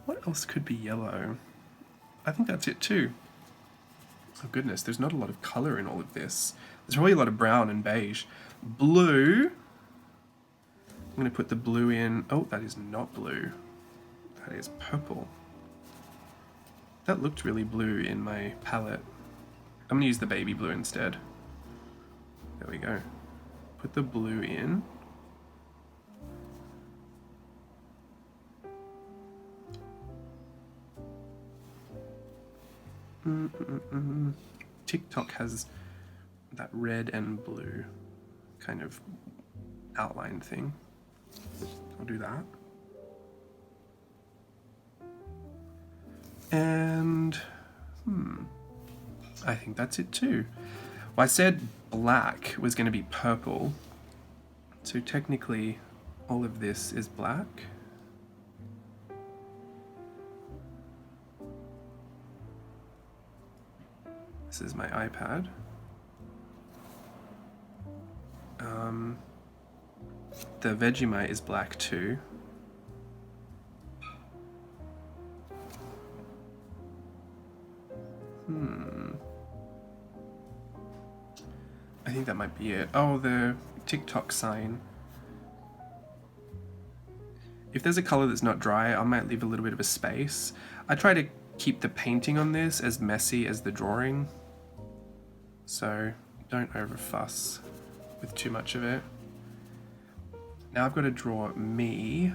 What else could be yellow? I think that's it too. Oh goodness, there's not a lot of color in all of this. There's probably a lot of brown and beige. Blue. I'm going to put the blue in. Oh, that is not blue. That is purple. That looked really blue in my palette. I'm going to use the baby blue instead. There we go. Put the blue in. TikTok has that red and blue kind of outline thing. I'll do that. And I think that's it too. Well, I said black was going to be purple, so technically all of this is black. This is my iPad. The Vegemite is black too. I think that might be it. Oh, the TikTok sign. If there's a color that's not dry, I might leave a little bit of a space. I try to keep the painting on this as messy as the drawing, so don't over fuss with too much of it. Now I've got to draw me.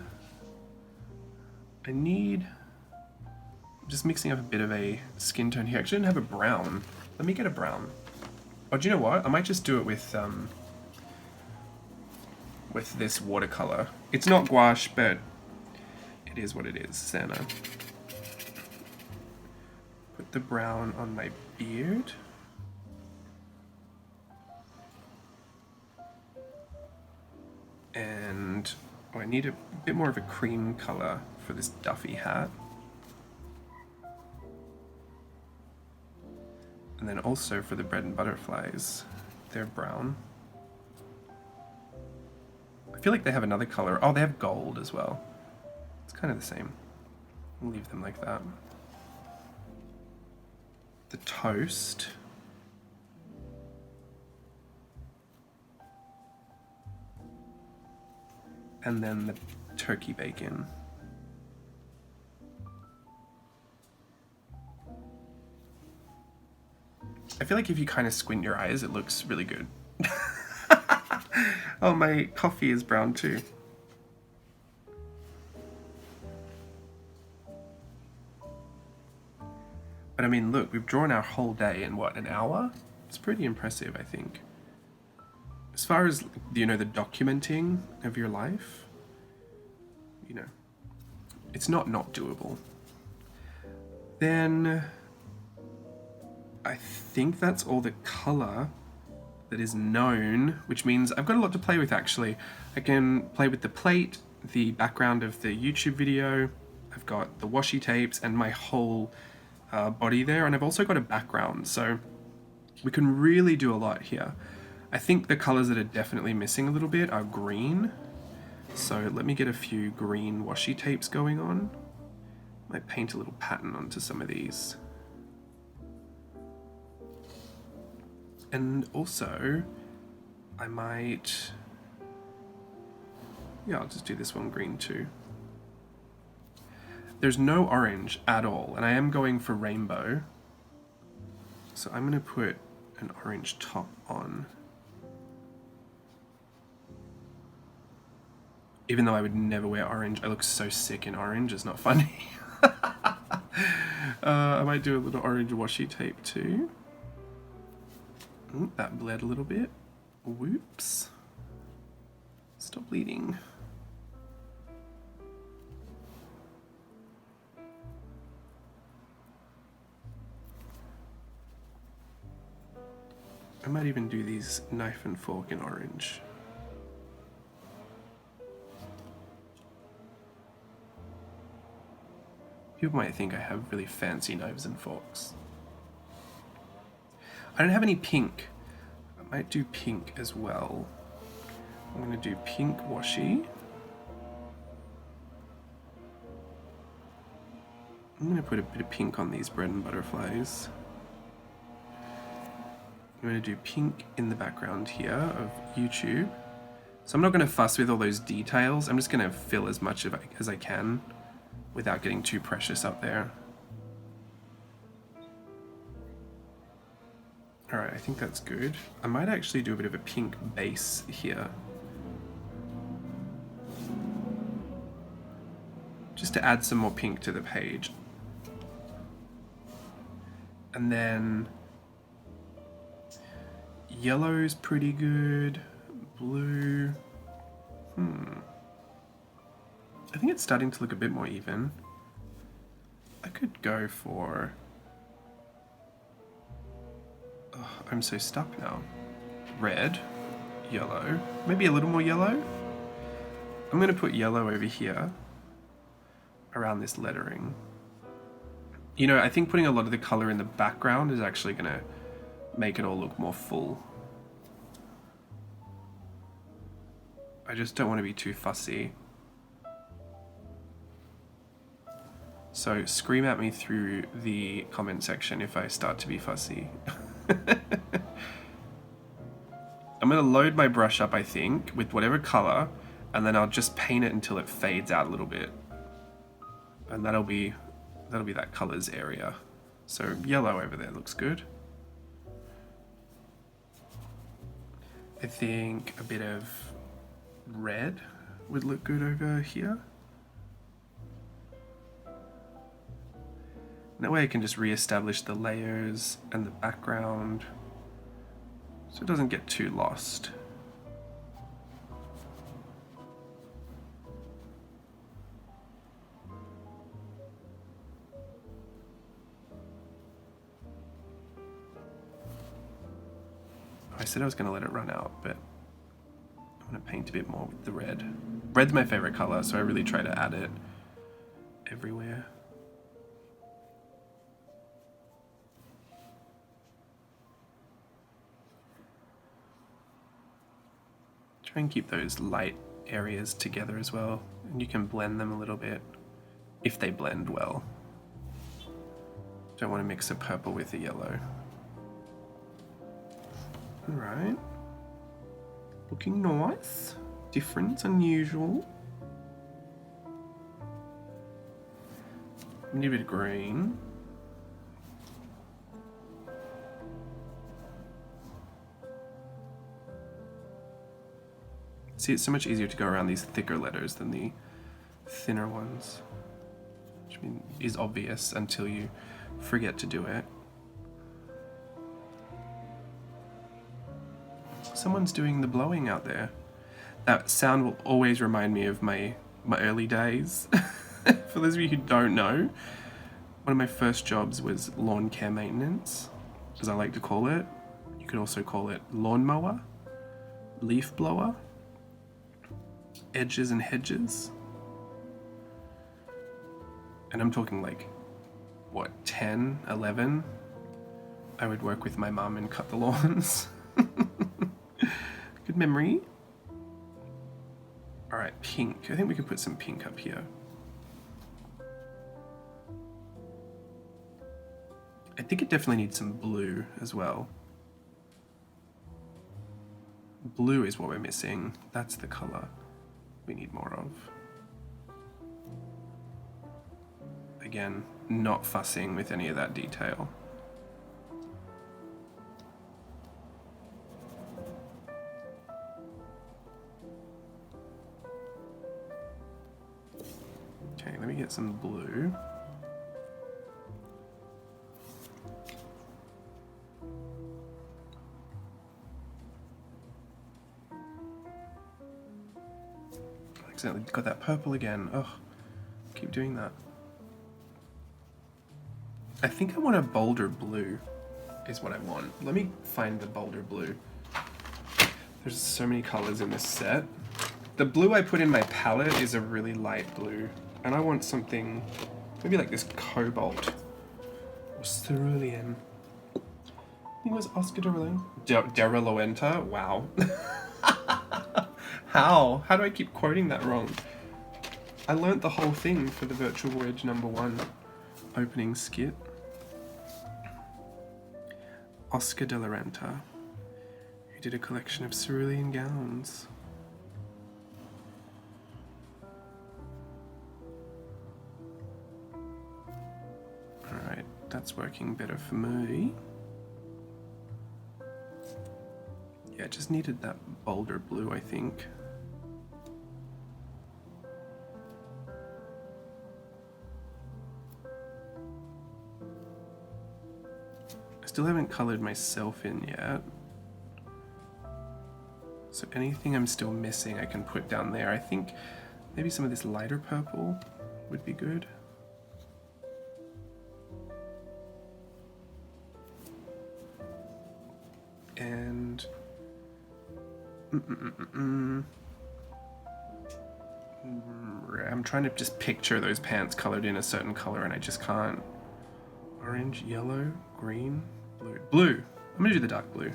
I'm just mixing up a bit of a skin tone here. I actually didn't have a brown. Let me get a brown. Oh, do you know what? I might just do it with this watercolor. It's not gouache, but it is what it is. Santa. Put the brown on my beard. And I need a bit more of a cream color for this Duffy hat. And then also for the bread and butterflies, they're brown. I feel like they have another color. Oh, they have gold as well. It's kind of the same. We'll leave them like that. The toast. And then the turkey bacon. I feel like if you kind of squint your eyes, it looks really good. Oh, my coffee is brown too. But I mean, look, we've drawn our whole day in what, an hour? It's pretty impressive, I think. As far as, you know, the documenting of your life, you know, it's not doable. Then I think that's all the color that is known, which means I've got a lot to play with actually. I can play with the plate, the background of the YouTube video, I've got the washi tapes and my whole body there, and I've also got a background, so we can really do a lot here. I think the colors that are definitely missing a little bit are green, so let me get a few green washi tapes going on. Might paint a little pattern onto some of these. And also, I might, yeah, I'll just do this one green too. There's no orange at all, and I am going for rainbow. So I'm gonna put an orange top on. Even though I would never wear orange, I look so sick in orange, it's not funny. I might do a little orange washi tape too. Ooh, that bled a little bit. Whoops. Stop bleeding. I might even do these knife and fork in orange. People might think I have really fancy knives and forks. I don't have any pink. I might do pink as well. I'm going to do pink washi. I'm going to put a bit of pink on these bread and butterflies. I'm going to do pink in the background here of YouTube. So I'm not going to fuss with all those details. I'm just going to fill as much of it as I can without getting too precious up there. Alright, I think that's good. I might actually do a bit of a pink base here. Just to add some more pink to the page. And then yellow's pretty good. Blue. I think it's starting to look a bit more even. I could go for... Oh, I'm so stuck now. Red, yellow, maybe a little more yellow. I'm going to put yellow over here around this lettering. You know, I think putting a lot of the color in the background is actually going to make it all look more full. I just don't want to be too fussy. So scream at me through the comment section if I start to be fussy. I'm going to load my brush up, I think, with whatever color, and then I'll just paint it until it fades out a little bit. And that'll be that colors area. So yellow over there looks good. I think a bit of red would look good over here. That way I can just re-establish the layers and the background so it doesn't get too lost. I said I was going to let it run out, but I want to paint a bit more with the red. Red's my favorite color, so I really try to add it everywhere. Try and keep those light areas together as well, and you can blend them a little bit if they blend well. Don't want to mix a purple with a yellow. Alright. Looking nice. Different, unusual. We need a bit of green. See, it's so much easier to go around these thicker letters than the thinner ones. Which is obvious until you forget to do it. Someone's doing the blowing out there. That sound will always remind me of my early days. For those of you who don't know, one of my first jobs was lawn care maintenance, as I like to call it. You could also call it lawnmower, leaf blower, edges and hedges. And I'm talking like, what, 10, 11? I would work with my mum and cut the lawns. Good memory. Alright, pink. I think we could put some pink up here. I think it definitely needs some blue as well. Blue is what we're missing. That's the color we need more of. Again, not fussing with any of that detail. Okay, let me get some blue. I accidentally got that purple again. Oh, keep doing that. I think I want a bolder blue is what I want. Let me find the bolder blue. There's so many colors in this set. The blue I put in my palette is a really light blue. And I want something, maybe like this cobalt or cerulean. I think it was Oscar de la Renta. Wow. How? How do I keep quoting that wrong? I learnt the whole thing for the Virtual Voyage #1 opening skit. Oscar de la Renta, who did a collection of cerulean gowns. Alright, that's working better for me. Yeah, it just needed that bolder blue, I think. I still haven't colored myself in yet. So anything I'm still missing I can put down there. I think maybe some of this lighter purple would be good. And I'm trying to just picture those pants colored in a certain color and I just can't. Orange, yellow, green, blue. Blue! I'm gonna do the dark blue.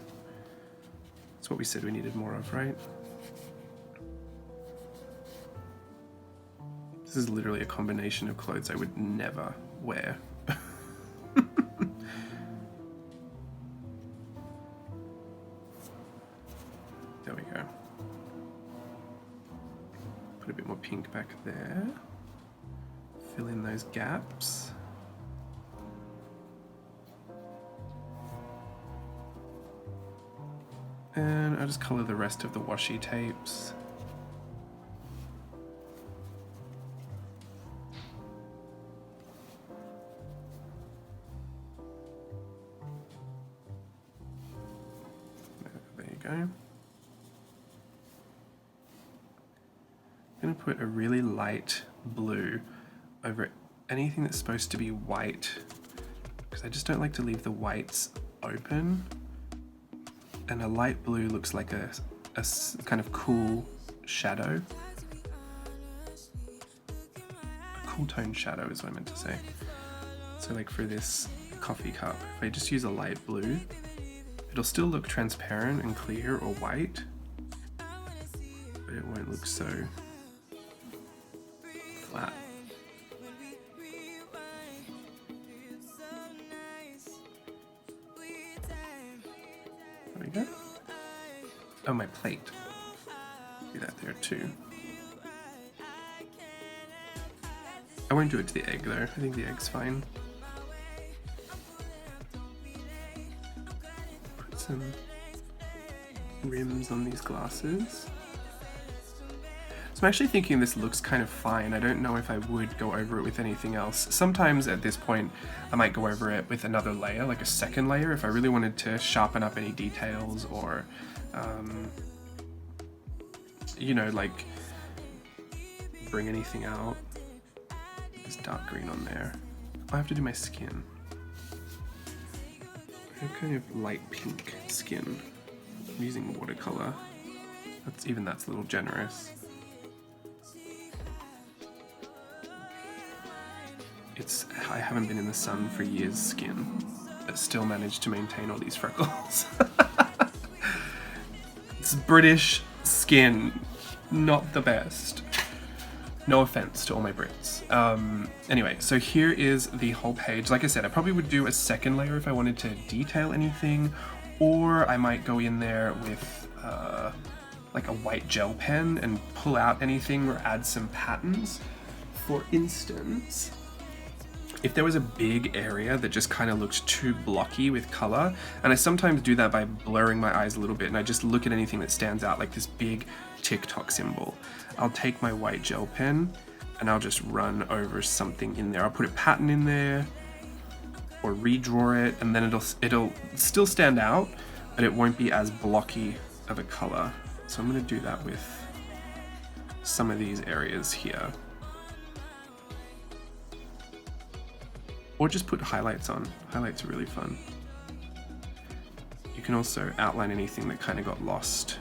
That's what we said we needed more of, right? This is literally a combination of clothes I would never wear. There we go. Put a bit more pink back there. Fill in those gaps. And I'll just color the rest of the washi tapes. There you go. I'm going to put a really light blue over anything that's supposed to be white, because I just don't like to leave the whites open. And a light blue looks like a kind of cool shadow. A cool tone shadow is what I meant to say. So like for this coffee cup, if I just use a light blue, it'll still look transparent and clear or white, but it won't look so flat. There we go. Oh, my plate. Do that there too. I won't do it to the egg though. I think the egg's fine. Put some rims on these glasses. So I'm actually thinking this looks kind of fine. I don't know if I would go over it with anything else. Sometimes at this point I might go over it with another layer, like a second layer, if I really wanted to sharpen up any details or you know, like bring anything out. There's dark green on there. I have to do my skin. I have kind of light pink skin. I'm using watercolor. That's a little generous. I haven't been in the sun for years skin, but still managed to maintain all these freckles. It's British skin, not the best. No offense to all my Brits. Anyway, so here is the whole page. Like I said, I probably would do a second layer if I wanted to detail anything, or I might go in there with like a white gel pen and pull out anything or add some patterns. For instance, if there was a big area that just kind of looked too blocky with color, and I sometimes do that by blurring my eyes a little bit, and I just look at anything that stands out, like this big TikTok symbol. I'll take my white gel pen and I'll just run over something in there. I'll put a pattern in there or redraw it, and then it'll still stand out, but it won't be as blocky of a color. So I'm going to do that with some of these areas here. Or just put highlights on. Highlights are really fun. You can also outline anything that kind of got lost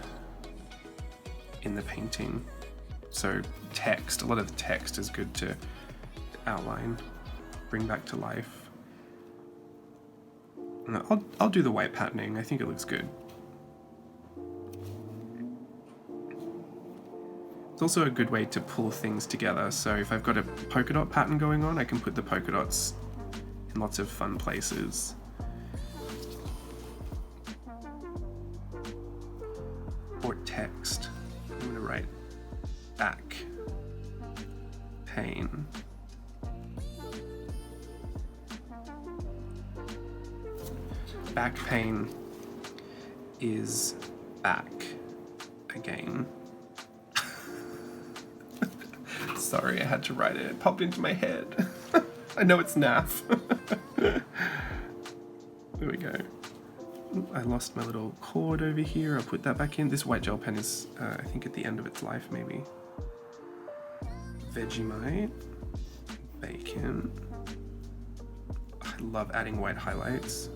in the painting. So text, a lot of the text is good to outline, bring back to life. And I'll do the white patterning. I think it looks good. It's also a good way to pull things together. So if I've got a polka dot pattern going on, I can put the polka dots in lots of fun places. Or text. I'm going to write back pain. Back pain is back again. Sorry, I had to write it. It popped into my head. I know it's naff. There we go. Ooh, I lost my little cord over here. I'll put that back in. This white gel pen is, I think, at the end of its life, maybe. Vegemite. Bacon. I love adding white highlights.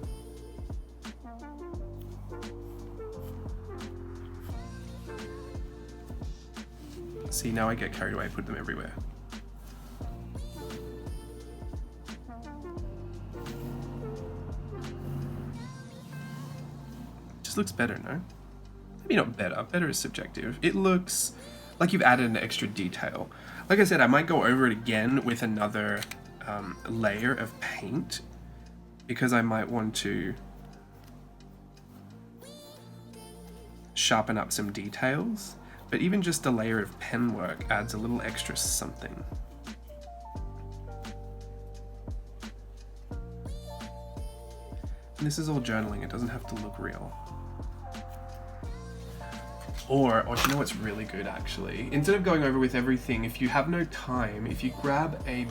See, now I get carried away. I put them everywhere. Looks better, no? Maybe not better. Better is subjective. It looks like you've added an extra detail. Like I said, I might go over it again with another layer of paint, because I might want to sharpen up some details, but even just a layer of pen work adds a little extra something. And this is all journaling. It doesn't have to look real. Or you know what's really good actually? Instead of going over with everything, if you have no time, if you grab a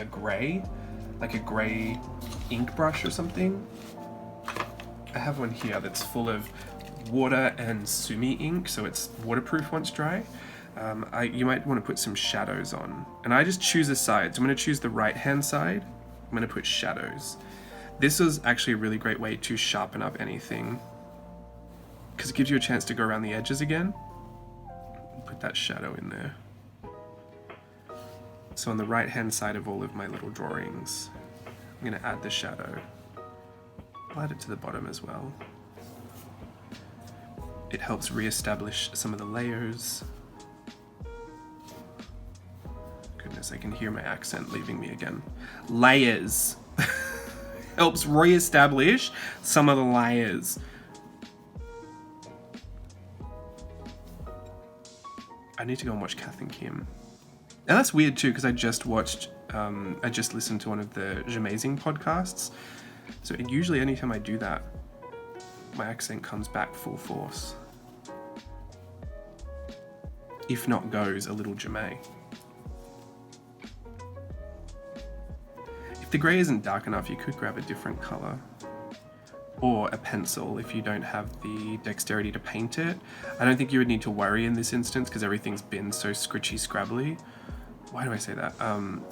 grey, like a grey ink brush or something. I have one here that's full of water and sumi ink, so it's waterproof once dry. You might want to put some shadows on. And I just choose a side. So I'm going to choose the right-hand side. I'm going to put shadows. This is actually a really great way to sharpen up anything, because it gives you a chance to go around the edges again. Put that shadow in there. So on the right-hand side of all of my little drawings, I'm going to add the shadow. I'll add it to the bottom as well. It helps re-establish some of the layers. Goodness, I can hear my accent leaving me again. Layers. Helps re-establish some of the layers. I need to go and watch Kath and Kim. And that's weird too, because I just listened to one of the Jamazing podcasts. So usually anytime I do that, my accent comes back full force. If not goes a little Jamay. If the grey isn't dark enough, you could grab a different colour. Or a pencil if you don't have the dexterity to paint it. I don't think you would need to worry in this instance because everything's been so scritchy scrabbly. Why do I say that?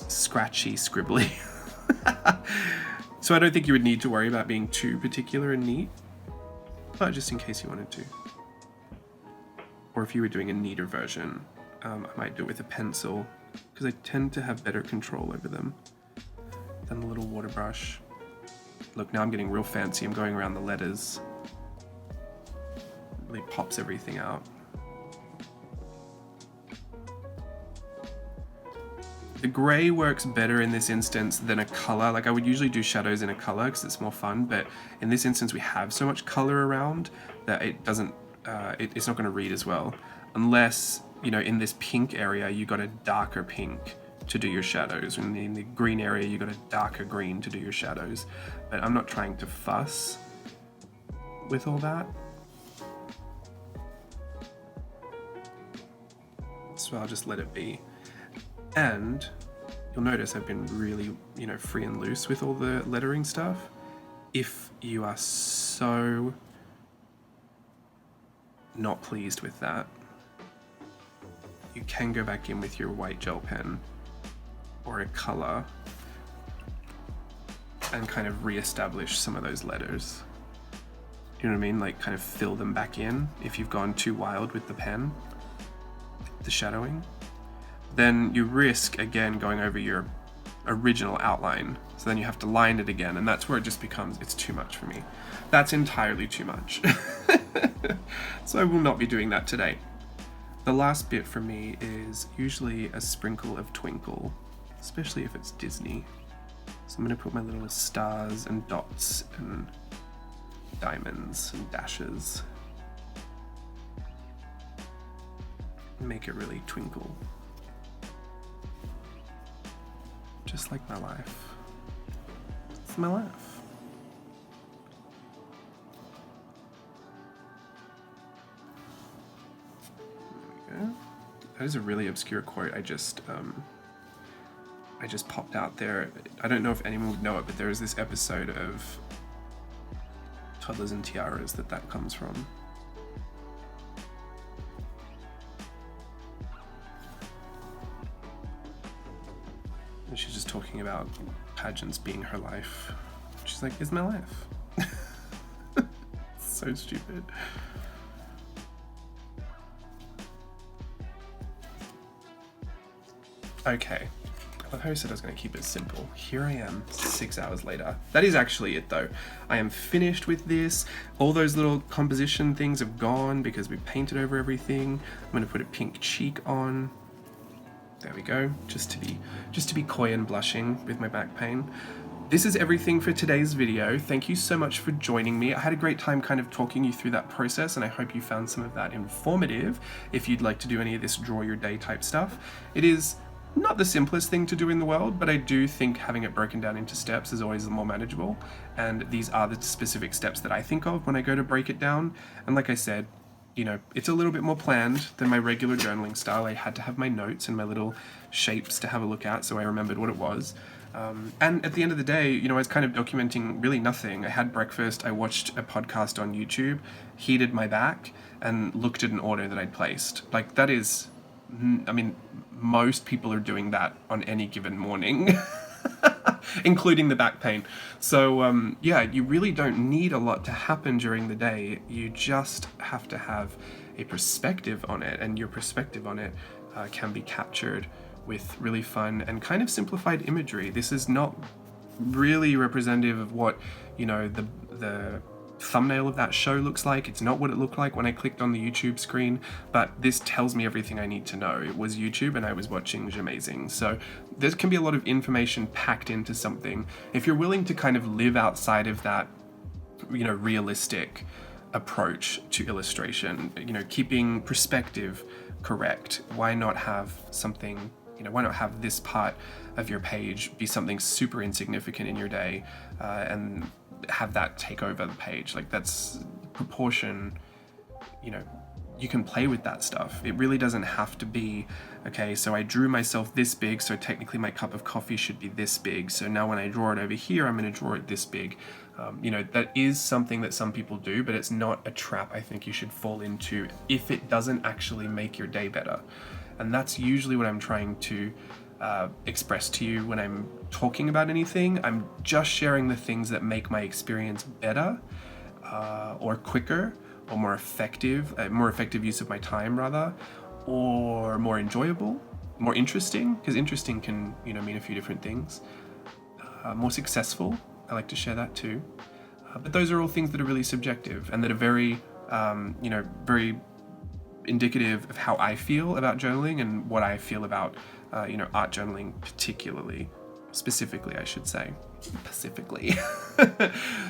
Scratchy scribbly. So I don't think you would need to worry about being too particular and neat, but just in case you wanted to. Or if you were doing a neater version, I might do it with a pencil because I tend to have better control over them than the little water brush. Look, now I'm getting real fancy. I'm going around the letters. Really pops everything out. The grey works better in this instance than a colour. Like I would usually do shadows in a colour because it's more fun, but in this instance we have so much colour around that it doesn't, it's not going to read as well. Unless, you know, in this pink area you got a darker pink to do your shadows, and in the green area you got a darker green to do your shadows. But I'm not trying to fuss with all that. So I'll just let it be. And you'll notice I've been really, you know, free and loose with all the lettering stuff. If you are so not pleased with that, you can go back in with your white gel pen or a color and kind of re-establish some of those letters. You know what I mean? Like kind of fill them back in if you've gone too wild with the pen, the shadowing. Then you risk again going over your original outline. So then you have to line it again, and that's where it just becomes, it's too much for me. That's entirely too much. So I will not be doing that today. The last bit for me is usually a sprinkle of twinkle, especially if it's Disney. So I'm going to put my little stars and dots and diamonds and dashes. Make it really twinkle. Just like my life. It's my life. There we go. That is a really obscure quote I just popped out there. I don't know if anyone would know it, but there is this episode of Toddlers and Tiaras that comes from. And she's just talking about pageants being her life. She's like, it's my life. So stupid. Okay. I love how I said I was going to keep it simple. Here I am, 6 hours later. That is actually it though. I am finished with this. All those little composition things have gone because we painted over everything. I'm going to put a pink cheek on. There we go, just to be coy and blushing with my back pain. This is everything for today's video. Thank you so much for joining me. I had a great time kind of talking you through that process, and I hope you found some of that informative if you'd like to do any of this draw your day type stuff. It is not the simplest thing to do in the world, but I do think having it broken down into steps is always more manageable, and these are the specific steps that I think of when I go to break it down. And like I said, you know, it's a little bit more planned than my regular journaling style. I had to have my notes and my little shapes to have a look at, so I remembered what it was. And at the end of the day, you know, I was kind of documenting really nothing. I had breakfast, I watched a podcast on YouTube, heated my back, and looked at an order that I'd placed. Like, that is, I mean, most people are doing that on any given morning, including the back pain. So, yeah, you really don't need a lot to happen during the day. You just have to have a perspective on it, and your perspective on it can be captured with really fun and kind of simplified imagery. This is not really representative of what, you know, the thumbnail of that show looks like. It's not what it looked like when I clicked on the YouTube screen, but this tells me everything I need to know. It was YouTube and I was watching Jamazing. So there can be a lot of information packed into something. If you're willing to kind of live outside of that, you know, realistic approach to illustration, you know, keeping perspective correct, why not have something, you know, why not have this part of your page be something super insignificant in your day, and have that take over the page? Like, that's proportion, you know, you can play with that stuff. It really doesn't have to be, okay, so I drew myself this big, so technically my cup of coffee should be this big. So now when I draw it over here, I'm going to draw it this big. You know, that is something that some people do, but it's not a trap I think you should fall into if it doesn't actually make your day better. And that's usually what I'm trying to express to you when I'm talking about anything. I'm just sharing the things that make my experience better, or quicker, or more effective use of my time rather, or more enjoyable, more interesting, because interesting can, you know, mean a few different things. More successful, I like to share that too. But those are all things that are really subjective and that are very, you know, very indicative of how I feel about journaling and what I feel about, you know, art journaling specifically, I should say. Specifically.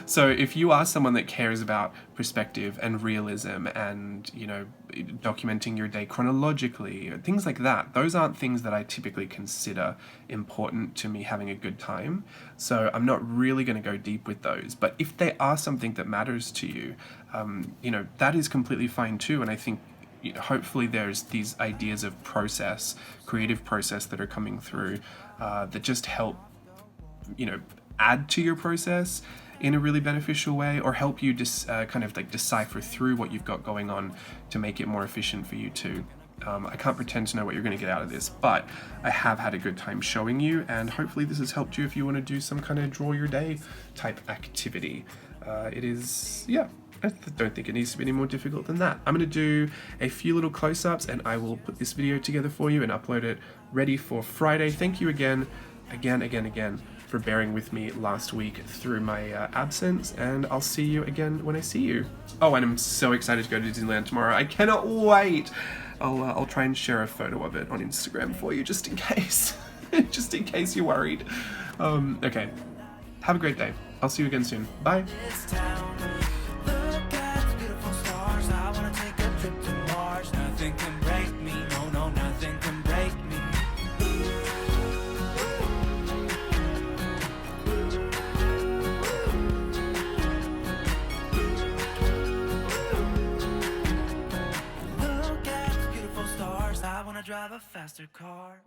So if you are someone that cares about perspective and realism and, you know, documenting your day chronologically, or things like that, those aren't things that I typically consider important to me having a good time. So I'm not really going to go deep with those. But if they are something that matters to you, you know, that is completely fine too. And I think, you know, hopefully there's these ideas of process, creative process that are coming through that just help, you know, add to your process in a really beneficial way, or help you just kind of like decipher through what you've got going on to make it more efficient for you too. I can't pretend to know what you're going to get out of this, but I have had a good time showing you, and hopefully this has helped you if you want to do some kind of draw your day type activity. It is, yeah, I don't think it needs to be any more difficult than that. I'm going to do a few little close-ups and I will put this video together for you and upload it ready for Friday. Thank you again for bearing with me last week through my absence, and I'll see you again when I see you. Oh, and I'm so excited to go to Disneyland tomorrow. I cannot wait. I'll try and share a photo of it on Instagram for you, just in case. Just in case you're worried. Okay. Have a great day. I'll see you again soon. Bye. Drive a faster car.